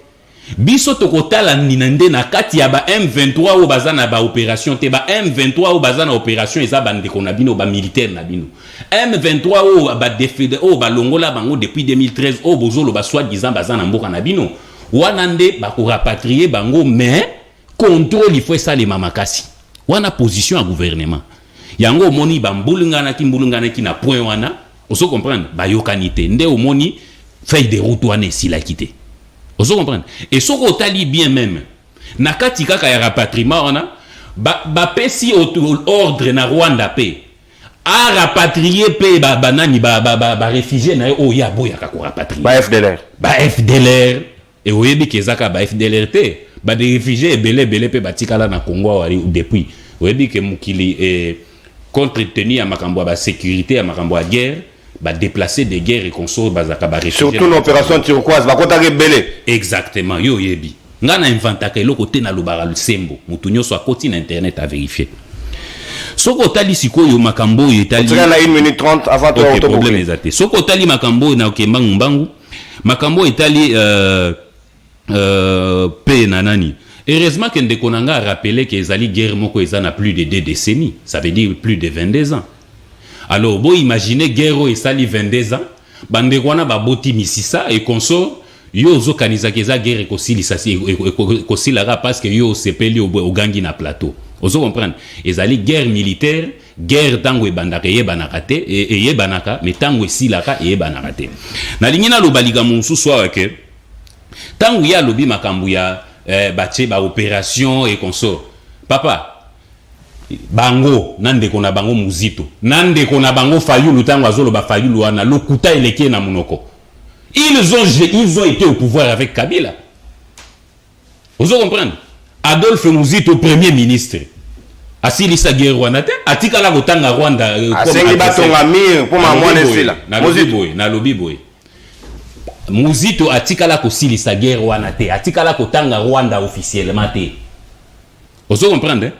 biso tokotala ninande na kati ya ba M23 o bazana ba opération te ba M23 o bazana opération eza bande ko na bino ba militaire na bino M23 o ba défide o ba longola bango depuis 2013 o bozolo ba soi-disant bazana mboka na bino wanande ba ko rapatrier bango mais contrôle il faut ça les mamakasi wana position à gouvernement yango moni bambulungana ki na point wana oso comprendre ba yokanité nde o moni feuille de route wana si la quitter oso comprendre et soko tali bien même na kati kaka ya rapatriement wana ba pesi ordre na Rwanda pe a rapatrier pe banani ba réfugié na o ya boya ka ko rapatrier ba FDLR et oyebi kezaka ba FDLR te ba des réfugiés belé pe batikala na Congo wali depuis oyebi ke mukili contre-tenir à makambo ba sécurité à makambo guerre ba déplacer des guerres et consort bazaka ba réfugiés surtout l'opération turquoise ba kota rebelle exactement yo yebi ngana inventaka eloko te na lobara lusembo mutunyo so akoti na internet à vérifier soko tali sikoyo makambo yetali on a 1 minute 30 avant toi okay, problème exacté soko tali makambo na okembangu mbangu makambo etali pe nanani heureusement que Ndekonanga a rappelé que les guerre moko ezana plus de 2 décennies, ça veut dire plus de 22 ans. Alors bon imaginez guerre et sali 22 ans, bande kwana ba boti misisa et consort yo zo kanisa keza guerre ko silara parce que yo sepeli au gangi na plateau. Ozo comprendre ezali guerre militaire, guerre tango ebandaka yebanaka te et yebanaka mais tango silaka yebanaka te. Na lingina lo baliga monsu soa ke tango ya lobi makambu ya bache ba opération et consort papa bango nande kona bango muzito nande kona bango fayulu tango azolo ba fayulu wana lokuta eleke na munoko ils ont été au pouvoir avec Kabila. Vous comprenez? Adolphe Muzito premier ministre asili sa guerre wana te atika la kotanga Rwanda asengi batonga mir pour ma mwana sila na lobi boy Muzito atikala kosili sa guerre wana te atikala kotanga Rwanda officiellement te. Vous comprenez?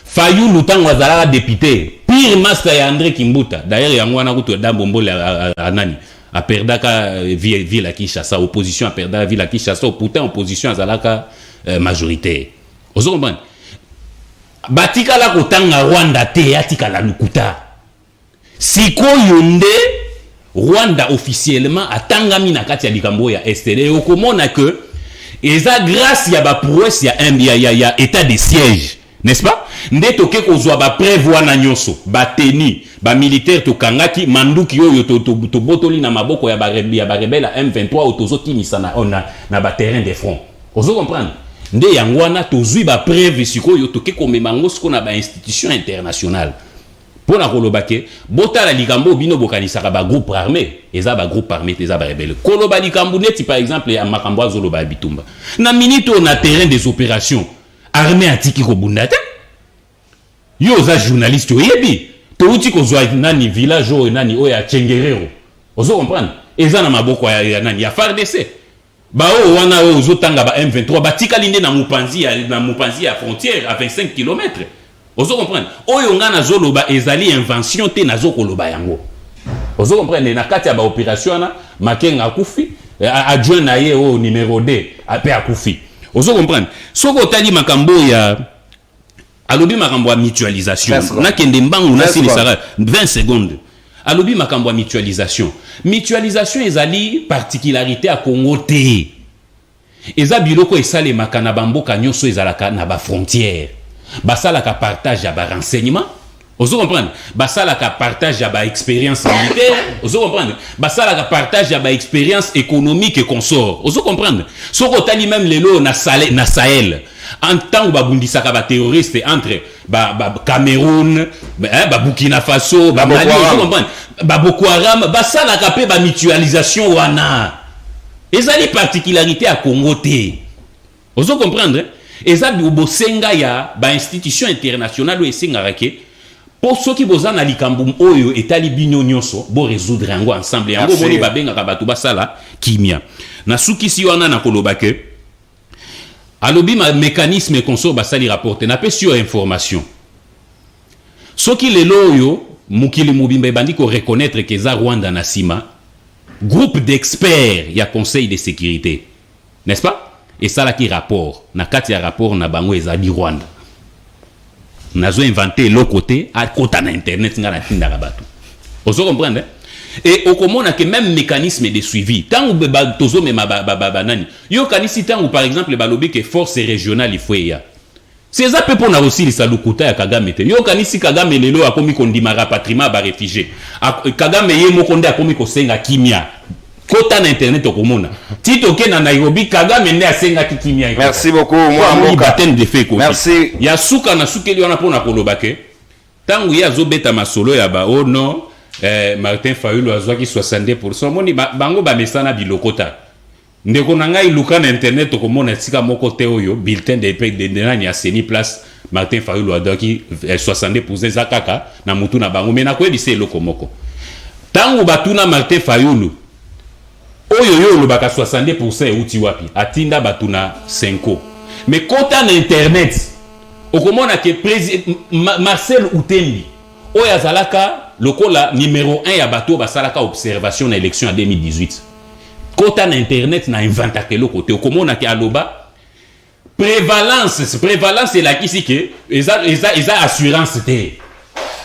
Fayulu tango azala député pire master ya André Kimbuta d'ailleurs yango wana kutu dambombole anani a perdaka ville à Kinshasa opposition a perdaka ville à Kinshasa pourtant opposition azalaka majoritaire. Vous comprenez? Batikala kotanga Rwanda te atikala lukuta sikoyo nde Rwanda officiellement atangami na kati ya likambo ya STD okomona que eza grâce ya ba prouesse ya état de siège n'est-ce pas nde toke kozwa ba prévoir na nyonso ba teni ba militaire to kangaki manduki oyo to botoli na maboko ya ba rebelle M23 otozokinisa na ba terrain de front. Ozo comprendre nde yangwana tozwi ba preuve sikoyo toke komemango siko na ba institution internationale. Pour la kolobake bota la likambo bino bokanisaka ba groupe armé eza ba groupe armé eza ba rebelle koloba likambo neti par exemple ya makambo azoloba bitumba na minute on a terrain des opérations armée atiki ko bundata yo za journaliste yebi to uti ko zwa nani village o nani o ya Chengerero ozo comprendre eza na maboko ya nani ya FARDC ba o wana o zo tanga ba M23 batika linde na mupanzi ya frontière à 25 km. Ozo comprendre oyo ngana zoloba ezali invention te nazo koloba yango. Ozo comprendre na kati ya ba opération na Makenga akufi adjoint na ye au numéro 2 ape akufi. Ozo comprendre soko tali makambo ya alobi makambo ya mutualisation na kende mbangu na sili sara 20 secondes alobi makambo mutualisation ezali particularité à Congo te eza biloko esalemaka na bamboka nyonso ezalaka na bafrontière basalaka partage ya barenseignement ozo comprendre basalaka partage ya baexpérience militaire ozo comprendre basalaka partage ya baexpérience économique et consort ozo comprendre soko otali même lelo na Sahel en tant que babundisaka baterroriste entre Cameroun Burkina Faso Mali ozo comprendre Boko Haram basalaka pe mutualisation wana ezali particularité à Congo te ozo comprendre ezali bosenga ya institution internationale esengaka ke pour ceux qui boza na likambo oyo etali bino nyonso bo résoudre yango ensemble yango boni babengaka bato basala kimia na sukisi wana na koloba ke alobi ma mécanisme consort basali rapporter na pe sur information soki lelo oyo mukili mobimba ebandi ko reconnaître que za Rwanda na sima groupe d'experts ya conseil de sécurité n'est-ce pas et ça là qui rapport na kati ya rapport na bango ezali Rwanda nazo inventé l'autre côté à côté na internet ngana tinda bato ozo comprendre et au komona que même mécanisme de suivi tant ou tozo me nani yo kanisi tant ou par exemple balobi que force régionale il faut ya c'est ça peut pour na aussi les salukuta ya Kagame te yo kanisi Kagame lelo akomi kondima rapatriement ba réfugié Kagame ye mokonde akomi ko senga kimia kota na internet okomona tito ke na Nairobi Kagame ne asenga kimia. Merci beaucoup moi mboka de fait ko merci ya suka na sukeli wana pona koloba ke tangu ya zobeta masolo ya ba oh non Martin Fayulu azwaki 62% moni bango ba mesana bilokota ndeko na ngai luka na internet okomona sika moko te oyo bulletin de nani ya Seni place Martin Fayulu adaki 62% zakaka na mutu na bango mena ko ebise eloko moko tangu batuna Martin Fayulu oyo yo lobaka 62% euti wapi atinda batuna 5 mais kota na internet okomona ke Marcel Utembi oyo azalaka lokola numéro 1 ya bato basalaka observation na élection en 2018 kota na internet na inventa ke lokote okomona ke aloba prévalence et la kisi ke eza assurance te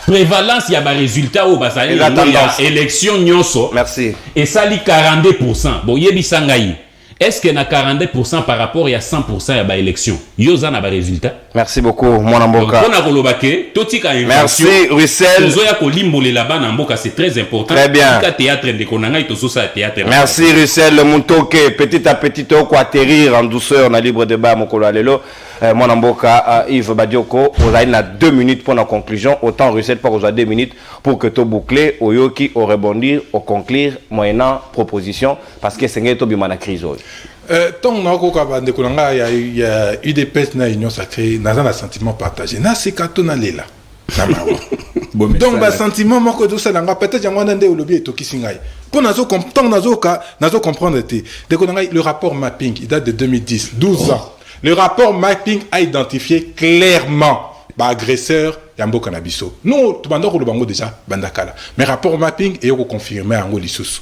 prévalence ya ba résultat au bazali ya élection nyonso merci et ça li 42% bon yebisa ngai est-ce que na 42% par rapport à 100% ya ba élection yoza na ba résultat merci beaucoup mon mboka on a koloba ke totika merci Russell zoya ko limbolela bana mboka c'est très important très bien ka théâtre de konanga itoso sa théâtre merci Russell Muntoke petit à petit ko atterrir en douceur na libre débat mokolo lelo mon mboka Yves Badioko vous avez 2 minutes pour la conclusion autant Russell pour vous 2 minutes pour que to boucler oyoki au rebondir au conclure moyennant proposition parce que c'est ngé bima na crise tant nakoka bande kolanga ya UDPS na union sacrée na un sentiment partagé na sekato na lela na mawa donc ba sentiment moko do salanga peut-être yango ndende olobi etokisi ngai pour nazo comprendre te de kolanga le rapport mapping il date de 2010 12 ans le rapport mapping a identifié clairement l'agresseur Yambo Kanabiso. Nous, tout le monde déjà bandakala. Mais rapport mapping est confirmé en Golissus.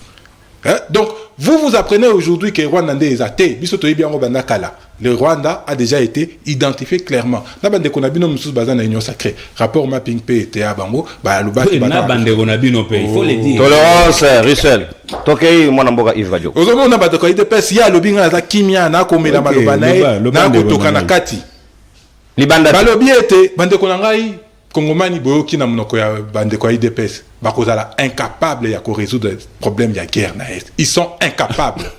Donc, vous apprenez aujourd'hui que Rwanda est athée. Le Rwanda a déjà été identifié clairement. La bande konabino musus bazan na union sacrée. Rapport mapping PTA bango ba luba ki bana bande konabino pe il faut le dire. Tolérance Russell. Tokei mwana mboka Yves Badio. Ozomo na bato ko IDPS ya lobinga za kimia na komela maloba na kotoka na kati. Libanda balobi ete bande konangai Kongomani boyoki na monoko ya bande ko IDPS bakozala incapable ya ko résoudre le problème ya guerre na est. Ils sont incapables.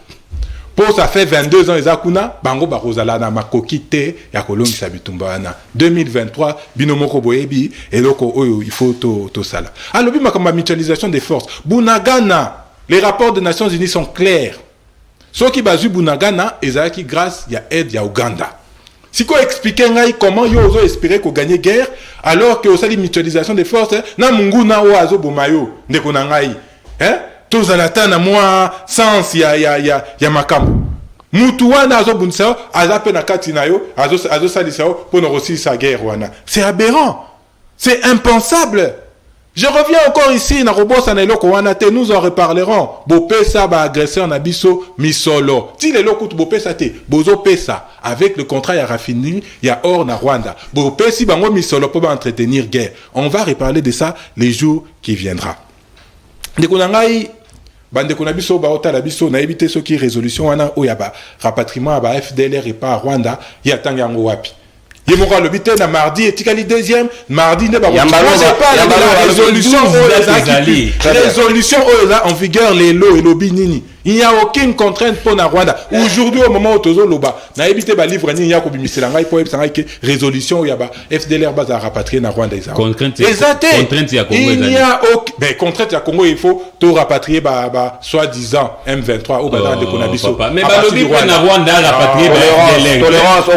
Pour ça fait 22 ans ezakuna bango bakozala na makoki te ya kolongisa bitumba wana 2023 binomoko boyebi eloko oyo il faut to sala alobi makamba mutualisation des forces Bunagana les rapports des Nations Unies sont clairs ceux qui bazu Bunagana ezaki grâce ya aide ya Uganda si quoi expliquer ngai comment yo ozo espérer ko gagner guerre alors que osali mutualisation des forces na munguna o azo bomayo ndeko na ngai tozalata na moi sens ya makambo mutu wana azobundisa azape na kati na yo azosalisa pour ne aussi sa guerre wana c'est aberrant c'est impensable je reviens encore ici na robosa na eloko wana te nous en reparlerons bopesa ba agresseur na biso misolo ti lelo kutu bopesa te bozo pesa avec le contrat ya raffinerie ya or na Rwanda bopesi bango misolo pour entretenir guerre on va reparler de ça les jours qui viendra ndeko na ngai bandeko na biso baotala biso na ebité soki résolution wana oya ba rapatriement ba FDLR et pas Rwanda ya tanga yango wapi yemoko le bité na mardi etikali deuxième mardi ne ba résolution en vigueur les lots et lobby nini il n'y a aucune contrainte pour la Rwanda aujourd'hui au moment où tozo loba na ebité ba livre nini ya ko bimisela ngai po ebisanga ke résolution ya ba FDLR baza rapatrier na Rwanda contrainte ya Congo il n'y a aucune contrainte ya Congo il faut to rapatrier ba soi-disant M23 au bazar de Konabiso mais ba lobby na Rwanda rapatrier tolérance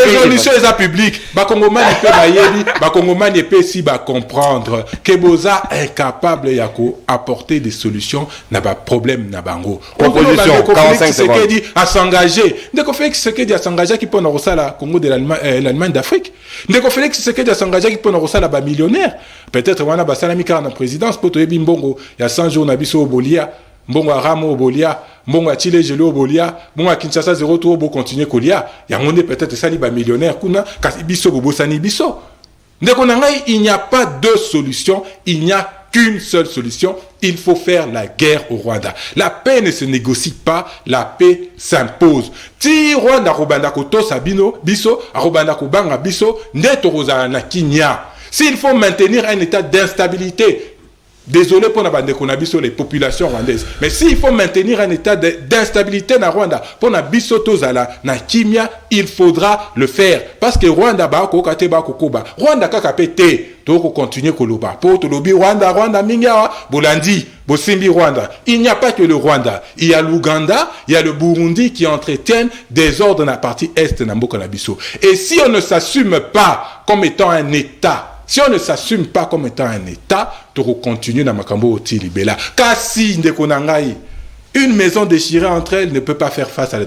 résolution eza publique ba congomani pe ba yebi ba congomani pe si ba comprendre que boza incapable ya ko apporter des solutions n'a pas problème n'a bango proposition 45 secondes dit à s'engager ndeko Félix Tshisekedi à s'engager qui pona rosala Congo de l'Allemagne d'Afrique ndeko Félix Tshisekedi à s'engager qui pona rosala ba millionnaire peut-être wana ba salami car na présidence poto yebi mbongo ya 100 jours na biso obolia mbongo Ramo obolia mbongo a Chile Gelo obolia mbongo a Kinshasa 0 tour bo continuer kolia ya ngonde peut-être sali ba millionnaire kuna kasi biso bobo sani biso ndeko na ngai il n'y a pas deux solutions il n'y a qu'une seule solution, il faut faire la guerre au Rwanda. La paix ne se négocie pas, la paix s'impose. Ti Rwanda Rwanda koto sabino biso, Rwanda kobanga biso, neto rozana kinya. S'il faut maintenir un état d'instabilité, désolé pour les populations rwandaises. Mais s'il faut maintenir un état d'instabilité dans Rwanda, pour na bisoto zala na kimia, il faudra le faire. Parce que Rwanda ba ko kate ba kokoba. Rwanda kaka pété. Donc continuer koloba. Pour to lobby Rwanda minga bolandi, bosimbi Rwanda. Il n'y a pas que le Rwanda. Il y a l'Ouganda, il y a le Burundi qui entretiennent des ordres dans la partie est na mboka na biso. Et si on ne s'assume pas comme étant un état, si on ne s'assume pas comme étant un État, tu continues dans Makambo Oti Libela. Kasi ndeko nangai, une maison déchirée entre elles ne peut pas faire face à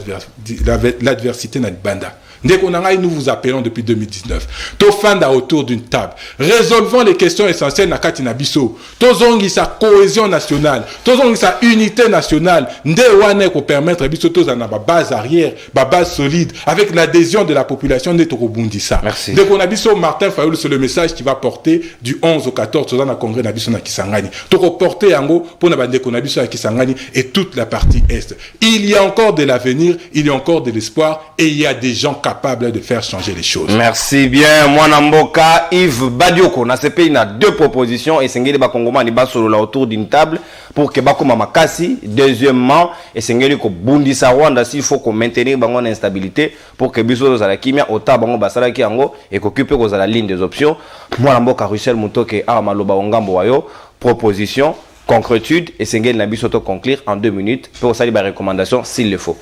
l'adversité dans le banda. Ndeko nangai, nous vous appelons depuis 2019. Tofanda autour d'une table. Résolvons les questions essentielles na kati na biso. Tozongi sa cohésion nationale. Tozongi sa unité nationale. Nde wane ko permettre biso tozana ba base arrière, ba base solide avec l'adhésion de la population de Tokobundisa. Merci. Ndeko na biso Martin Fayoul, c'est le message qui va porter du 11 au 14 dans le congrès na biso na Kisangani. Toko porter yango pour na bandeko na biso na Kisangani et toute la partie est. Il y a encore de l'avenir, il y a encore de l'espoir et il y a des gens capable de faire changer les choses. Merci bien. Mwana Mboka, Yves Badioko. Na ce pays, il y a deux propositions. Et Sengeli Bakongoma, il y a autour d'une table pour que Bakoma Makasi. Deuxièmement, et Sengeli ko Bundisa Rwanda, s'il faut qu'on maintienne une instabilité pour que Biso Zala Kimia, Ota Bango Basala Kiango, et qu'occupe la ligne des options. Mwana Mboka, Russell Mutoke, Maloba Ongambo Wayo, proposition, concrétude, et Sengeli Nabisoto conclure en 2 minutes pour saluer les recommandations s'il le faut.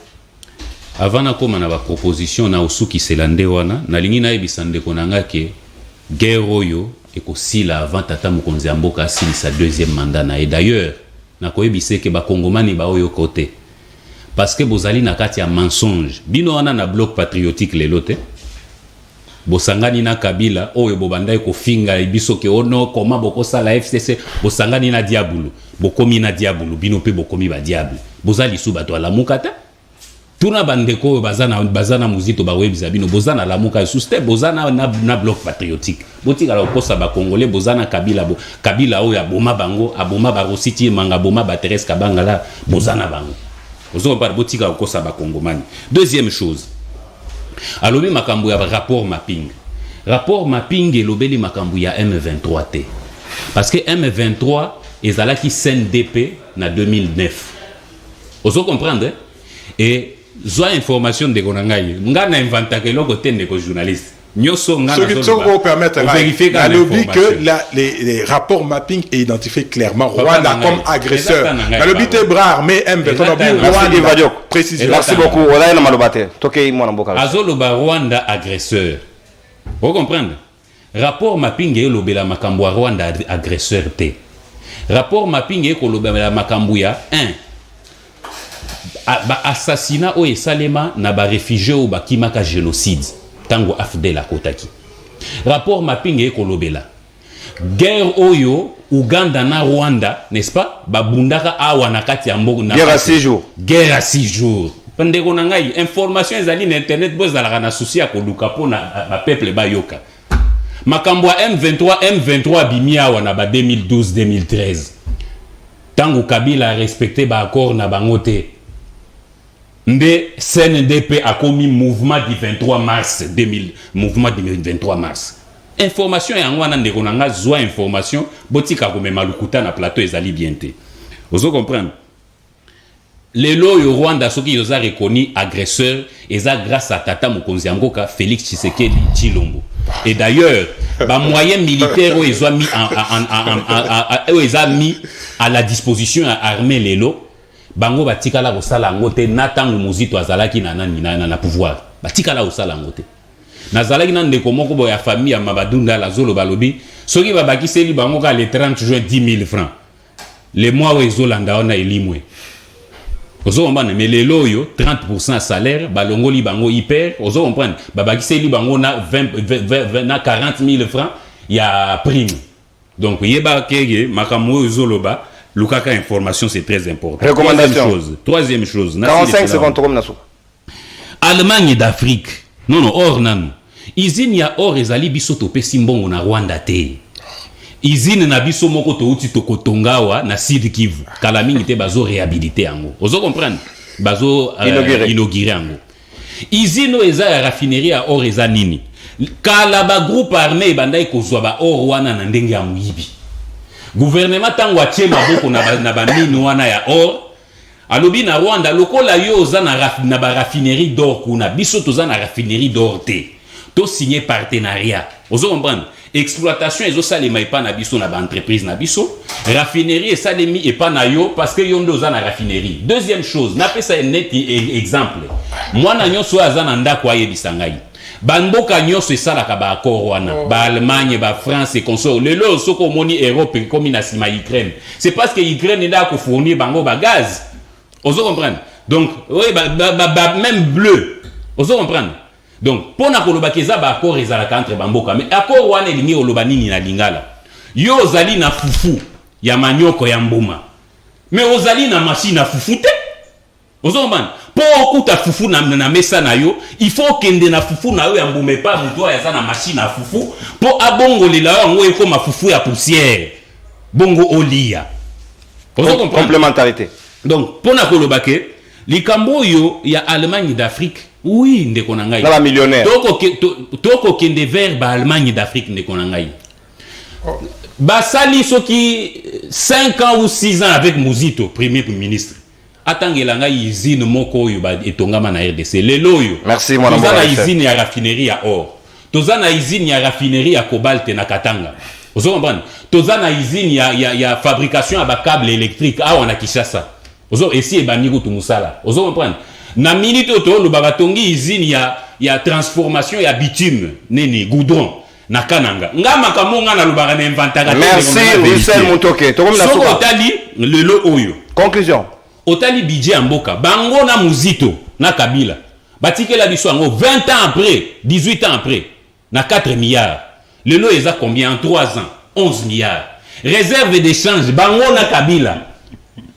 Avant na koma na ba proposition na osuki selande wana na lingi na ebisande konanga ke guerre oyo ekosila avant tata mokonzi mboka asili sa deuxième mandat na et d'ailleurs na koyebise ke ba kongomani ba oyo côté parce que bozali na kati ya mensonge bino wana na bloc patriotique lelote bosangani na Kabila oyo bobandai ko finga biso ke ono koma bokosa la FCC bosangani na diabulu bokomi na diabulu bino pe bokomi ba diable bozali su bato la mukata tuna bandeko bazana muzito bawebisa bino bozana la muka suste bozana na bloc patriotique botika la kosa ba congolais bozana Kabila oyo aboma bango aboma ba Rositi manga boma ba Thérèse Kabanga la bozana bango ozo par botika kosa ba kongomani. Deuxième chose alobi makambo ya rapport mapping elobeli makambo ya M23 te parce que M23 ezalaki CNDP na 2009 ozo comprendre et zoa information de konangai nga na inventa ke loko tende ko journaliste nyoso nga na zo permettre vérifier que les rapports mapping est identifié clairement Rwanda comme agresseur le but est bras armé M23 précision. Merci beaucoup on na malobate toke mwana mboka azolo ba Rwanda agresseur vous comprenez rapport mapping e lobela makambo ya Rwanda agresseur te rapport mapping e ko lobela makambo ya 1 ba assassinat o esalema na ba réfugié ou ba kimaka génocide tango afdela kotaki rapport mapping e kolobela guerre oyo Uganda na Rwanda n'est-ce pas ba bundaka awa na kati ya mbogo na guerre à 6 jours pendeko na ngai information ezali na internet bozalaka na souci ya koluka pona ba peuple ba yoka makambo M23 bimia wana ba 2012-2013 tango Kabila a respecté ba accord na bangote nde CNDP a commis mouvement du 23 mars 2000 mouvement du 23 mars information yango wana ndeko nanga zwa information botika ko mema lukuta na plateau ezali bien te vous comprenez lelo yo Rwanda soki yoza reconnu agresseur eza grâce à tata mokonzi yangoka Félix Tshisekedi Tshilombo et d'ailleurs ba moyens militaires ils ont mis à la disposition à armée lelo bango batikala ko sala ngote na tangu muzito azalaki na pouvoir batikala ko sala ngote nazalaki na ndeko moko bo ya famille ya Mabadunda la zolo balobi soki babakiseli bango ka le 30 juin 10 000 francs les mois où ezolanda ona elimwe ozo comprendre mais lelo yo 30% salaire balongoli bango hyper ozo comprendre babakiseli bango na 20 na 40 000 francs ya prime donc yeba kege makambo ezoloba lukaka information c'est très important. Troisième chose 45 secondes comme naso Allemagne d'Afrique non or nanu izini ya or ezali biso topesi mbongo na Rwanda te izine na biso moko touti tokotongawa na Sud Kivu kala mingi te bazo réhabiliter yango ozo comprendre bazo inaugurer yango izino eza ya raffinerie ya or eza nini kala ba groupe armé bandai kozwa ba or wana na ndenge ya muyibi gouvernement tango atie maboko na ba mine wana ya or alobi na Rwanda lokola yo oza na ba raffinerie d'or kuna biso toza na raffinerie d'or te to signer partenariat ozo comprendre exploitation ezo salema epa na biso na ba entreprise na biso raffinerie et salemi epa na yo parce que yo ndo za na raffinerie. Deuxième chose na pesa net exemple mwana nyonso aza na ndako ayebisa ngai banboka nyonso esalaka ba accord wana ba Allemagne ba France et consort lelo soko moni Europe comme na sima Ukraine c'est parce que Ukraine nda ko fournir bango ba gaz ozo comprendre donc oui même bleu ozo comprendre donc pona koloba keza ba accord ezalaka entre bamboka mais accord wana elingi oloba nini na lingala yo ozali na fufu ya manyoko ya mbuma mais ozali na machine na fufu te ozo comprendre po okuta fufu na mesa na yo il faut kende na fufu na yo ya mbuma pa muto ya na machine na fufu po abongolela yango ekoma fufu ya poussière bongo olia ozo comprendre complémentarité donc pona koloba ke likambo yo ya Allemagne d'Afrique oui ndeko na ngai na ba millionnaire toko kende vers ba Allemagne d'Afrique ndeko na ngai ba sali soki 5 ans ou 6 ans avec Muzito premier ministre atangela ngai usine moko yo ba etongama na RDC lelo yo merci mon amour toza na usine ya raffinerie ya or toza na usine ya raffinerie ya cobalt na Katanga ozo comprendre toza na usine ya fabrication ya ba câble électrique awa na Kinshasa ozo esi ebani kutu musala ozo comprendre na minute oto lo batongi usine ya transformation ya bitume nini goudron na Kananga ngama kamonga na lubaka na inventara merci Russell Mutoke tokomi na soko otali lelo oyo conclusion otali budget ya mboka bango na Muzito na Kabila batikela biso yango 20 ans après 18 ans après na 4 milliards lelo eza combien en 3 ans 11 milliards réserve d'échange bango na Kabila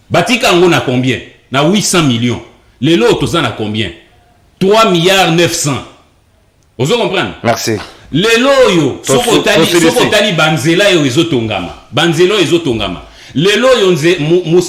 batika yango na combien na 800 millions lelo toza na combien 3 milliards 900 ozo comprendre merci lelo yo soko tali banzela yo ezotongama banzelo ezotongama lelo yo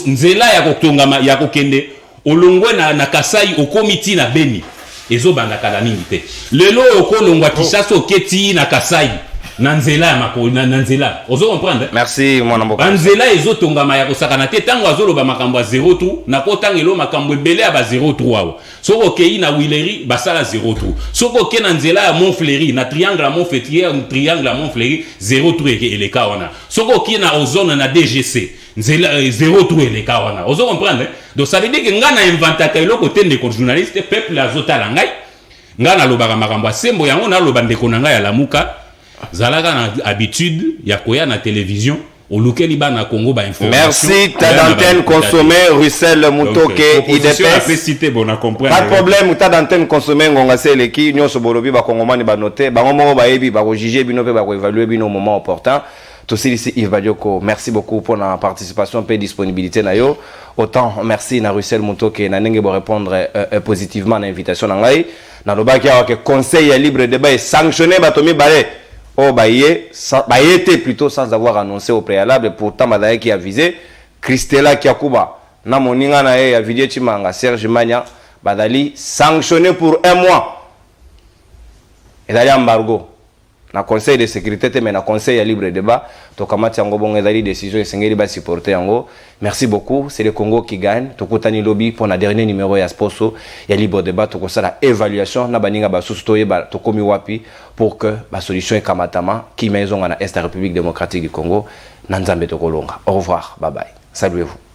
nzela ya kotongama ya kokende olongwe na Kasai okomiti na Beni ezobanda kala mingi te lelo yo kolongwa Kinshasa oketi na Kasai na nzela ya makona na nzela ozo comprendre merci mwana mboka nzela ezotongama ya kosakana te tango azoloba makambo ya 0 trou na kotangelo makambo ebele ya ba 0 trou awa soko kei na Wileri basala 0 trou soko ke na nzela ya Montfleury na triangle ya Montfleury triangle ya Montfleury 0 trou eleka wana soko ke na ozone na DGC nzela 0 trou eleka wana ozo comprendre donc ça veut dire que ngana inventaka eloko te ndeko journaliste peuple azotala ngai ngana lobaka makambo ya sembo yango na loba ndeko na ngai ya lamuka zalaka na habitude ya koya na télévision olukeli bana Congo ba information merci ta d'antenne consommée Russell Mutoke IDPS bon à comprendre pas de problème ta d'antenne consommée ngonga seleki nyonso bolobi ba kongomani ba noter bango moko ba yebi ba ko juger bino pe ba ko évaluer bino au moment opportun aussi ici Yves Badioko merci beaucoup pour la participation et disponibilité na yo autant merci na Russell Mutoke na ndenge bo répondre positivement à l'invitation na ngai na lobaki ya que conseil libre débat est sanctionné batomi balé Oh, était plutôt sans avoir annoncé au préalable. Pourtant, Madaye qui a visé Christella Kiakuba. Na moninga na e ya vidéo Chimanga Serge Magna badali sanctionné pour 1 mois. Et d'ailleurs embargo. Na conseil de sécurité mais na conseil à libre débat to kamati yango bongo ezali décision esengeli ba supporter yango. Merci beaucoup, c'est le Congo qui gagne. To kotani lobby pour la dernier numéro ya Sportso ya libre débat to kosala évaluation na baninga ba susto yeba to komi wapi pour que ba solution e kamatama qui maison na Est République démocratique du Congo na nzambe to kolonga. Au revoir, bye bye. Saluez-vous.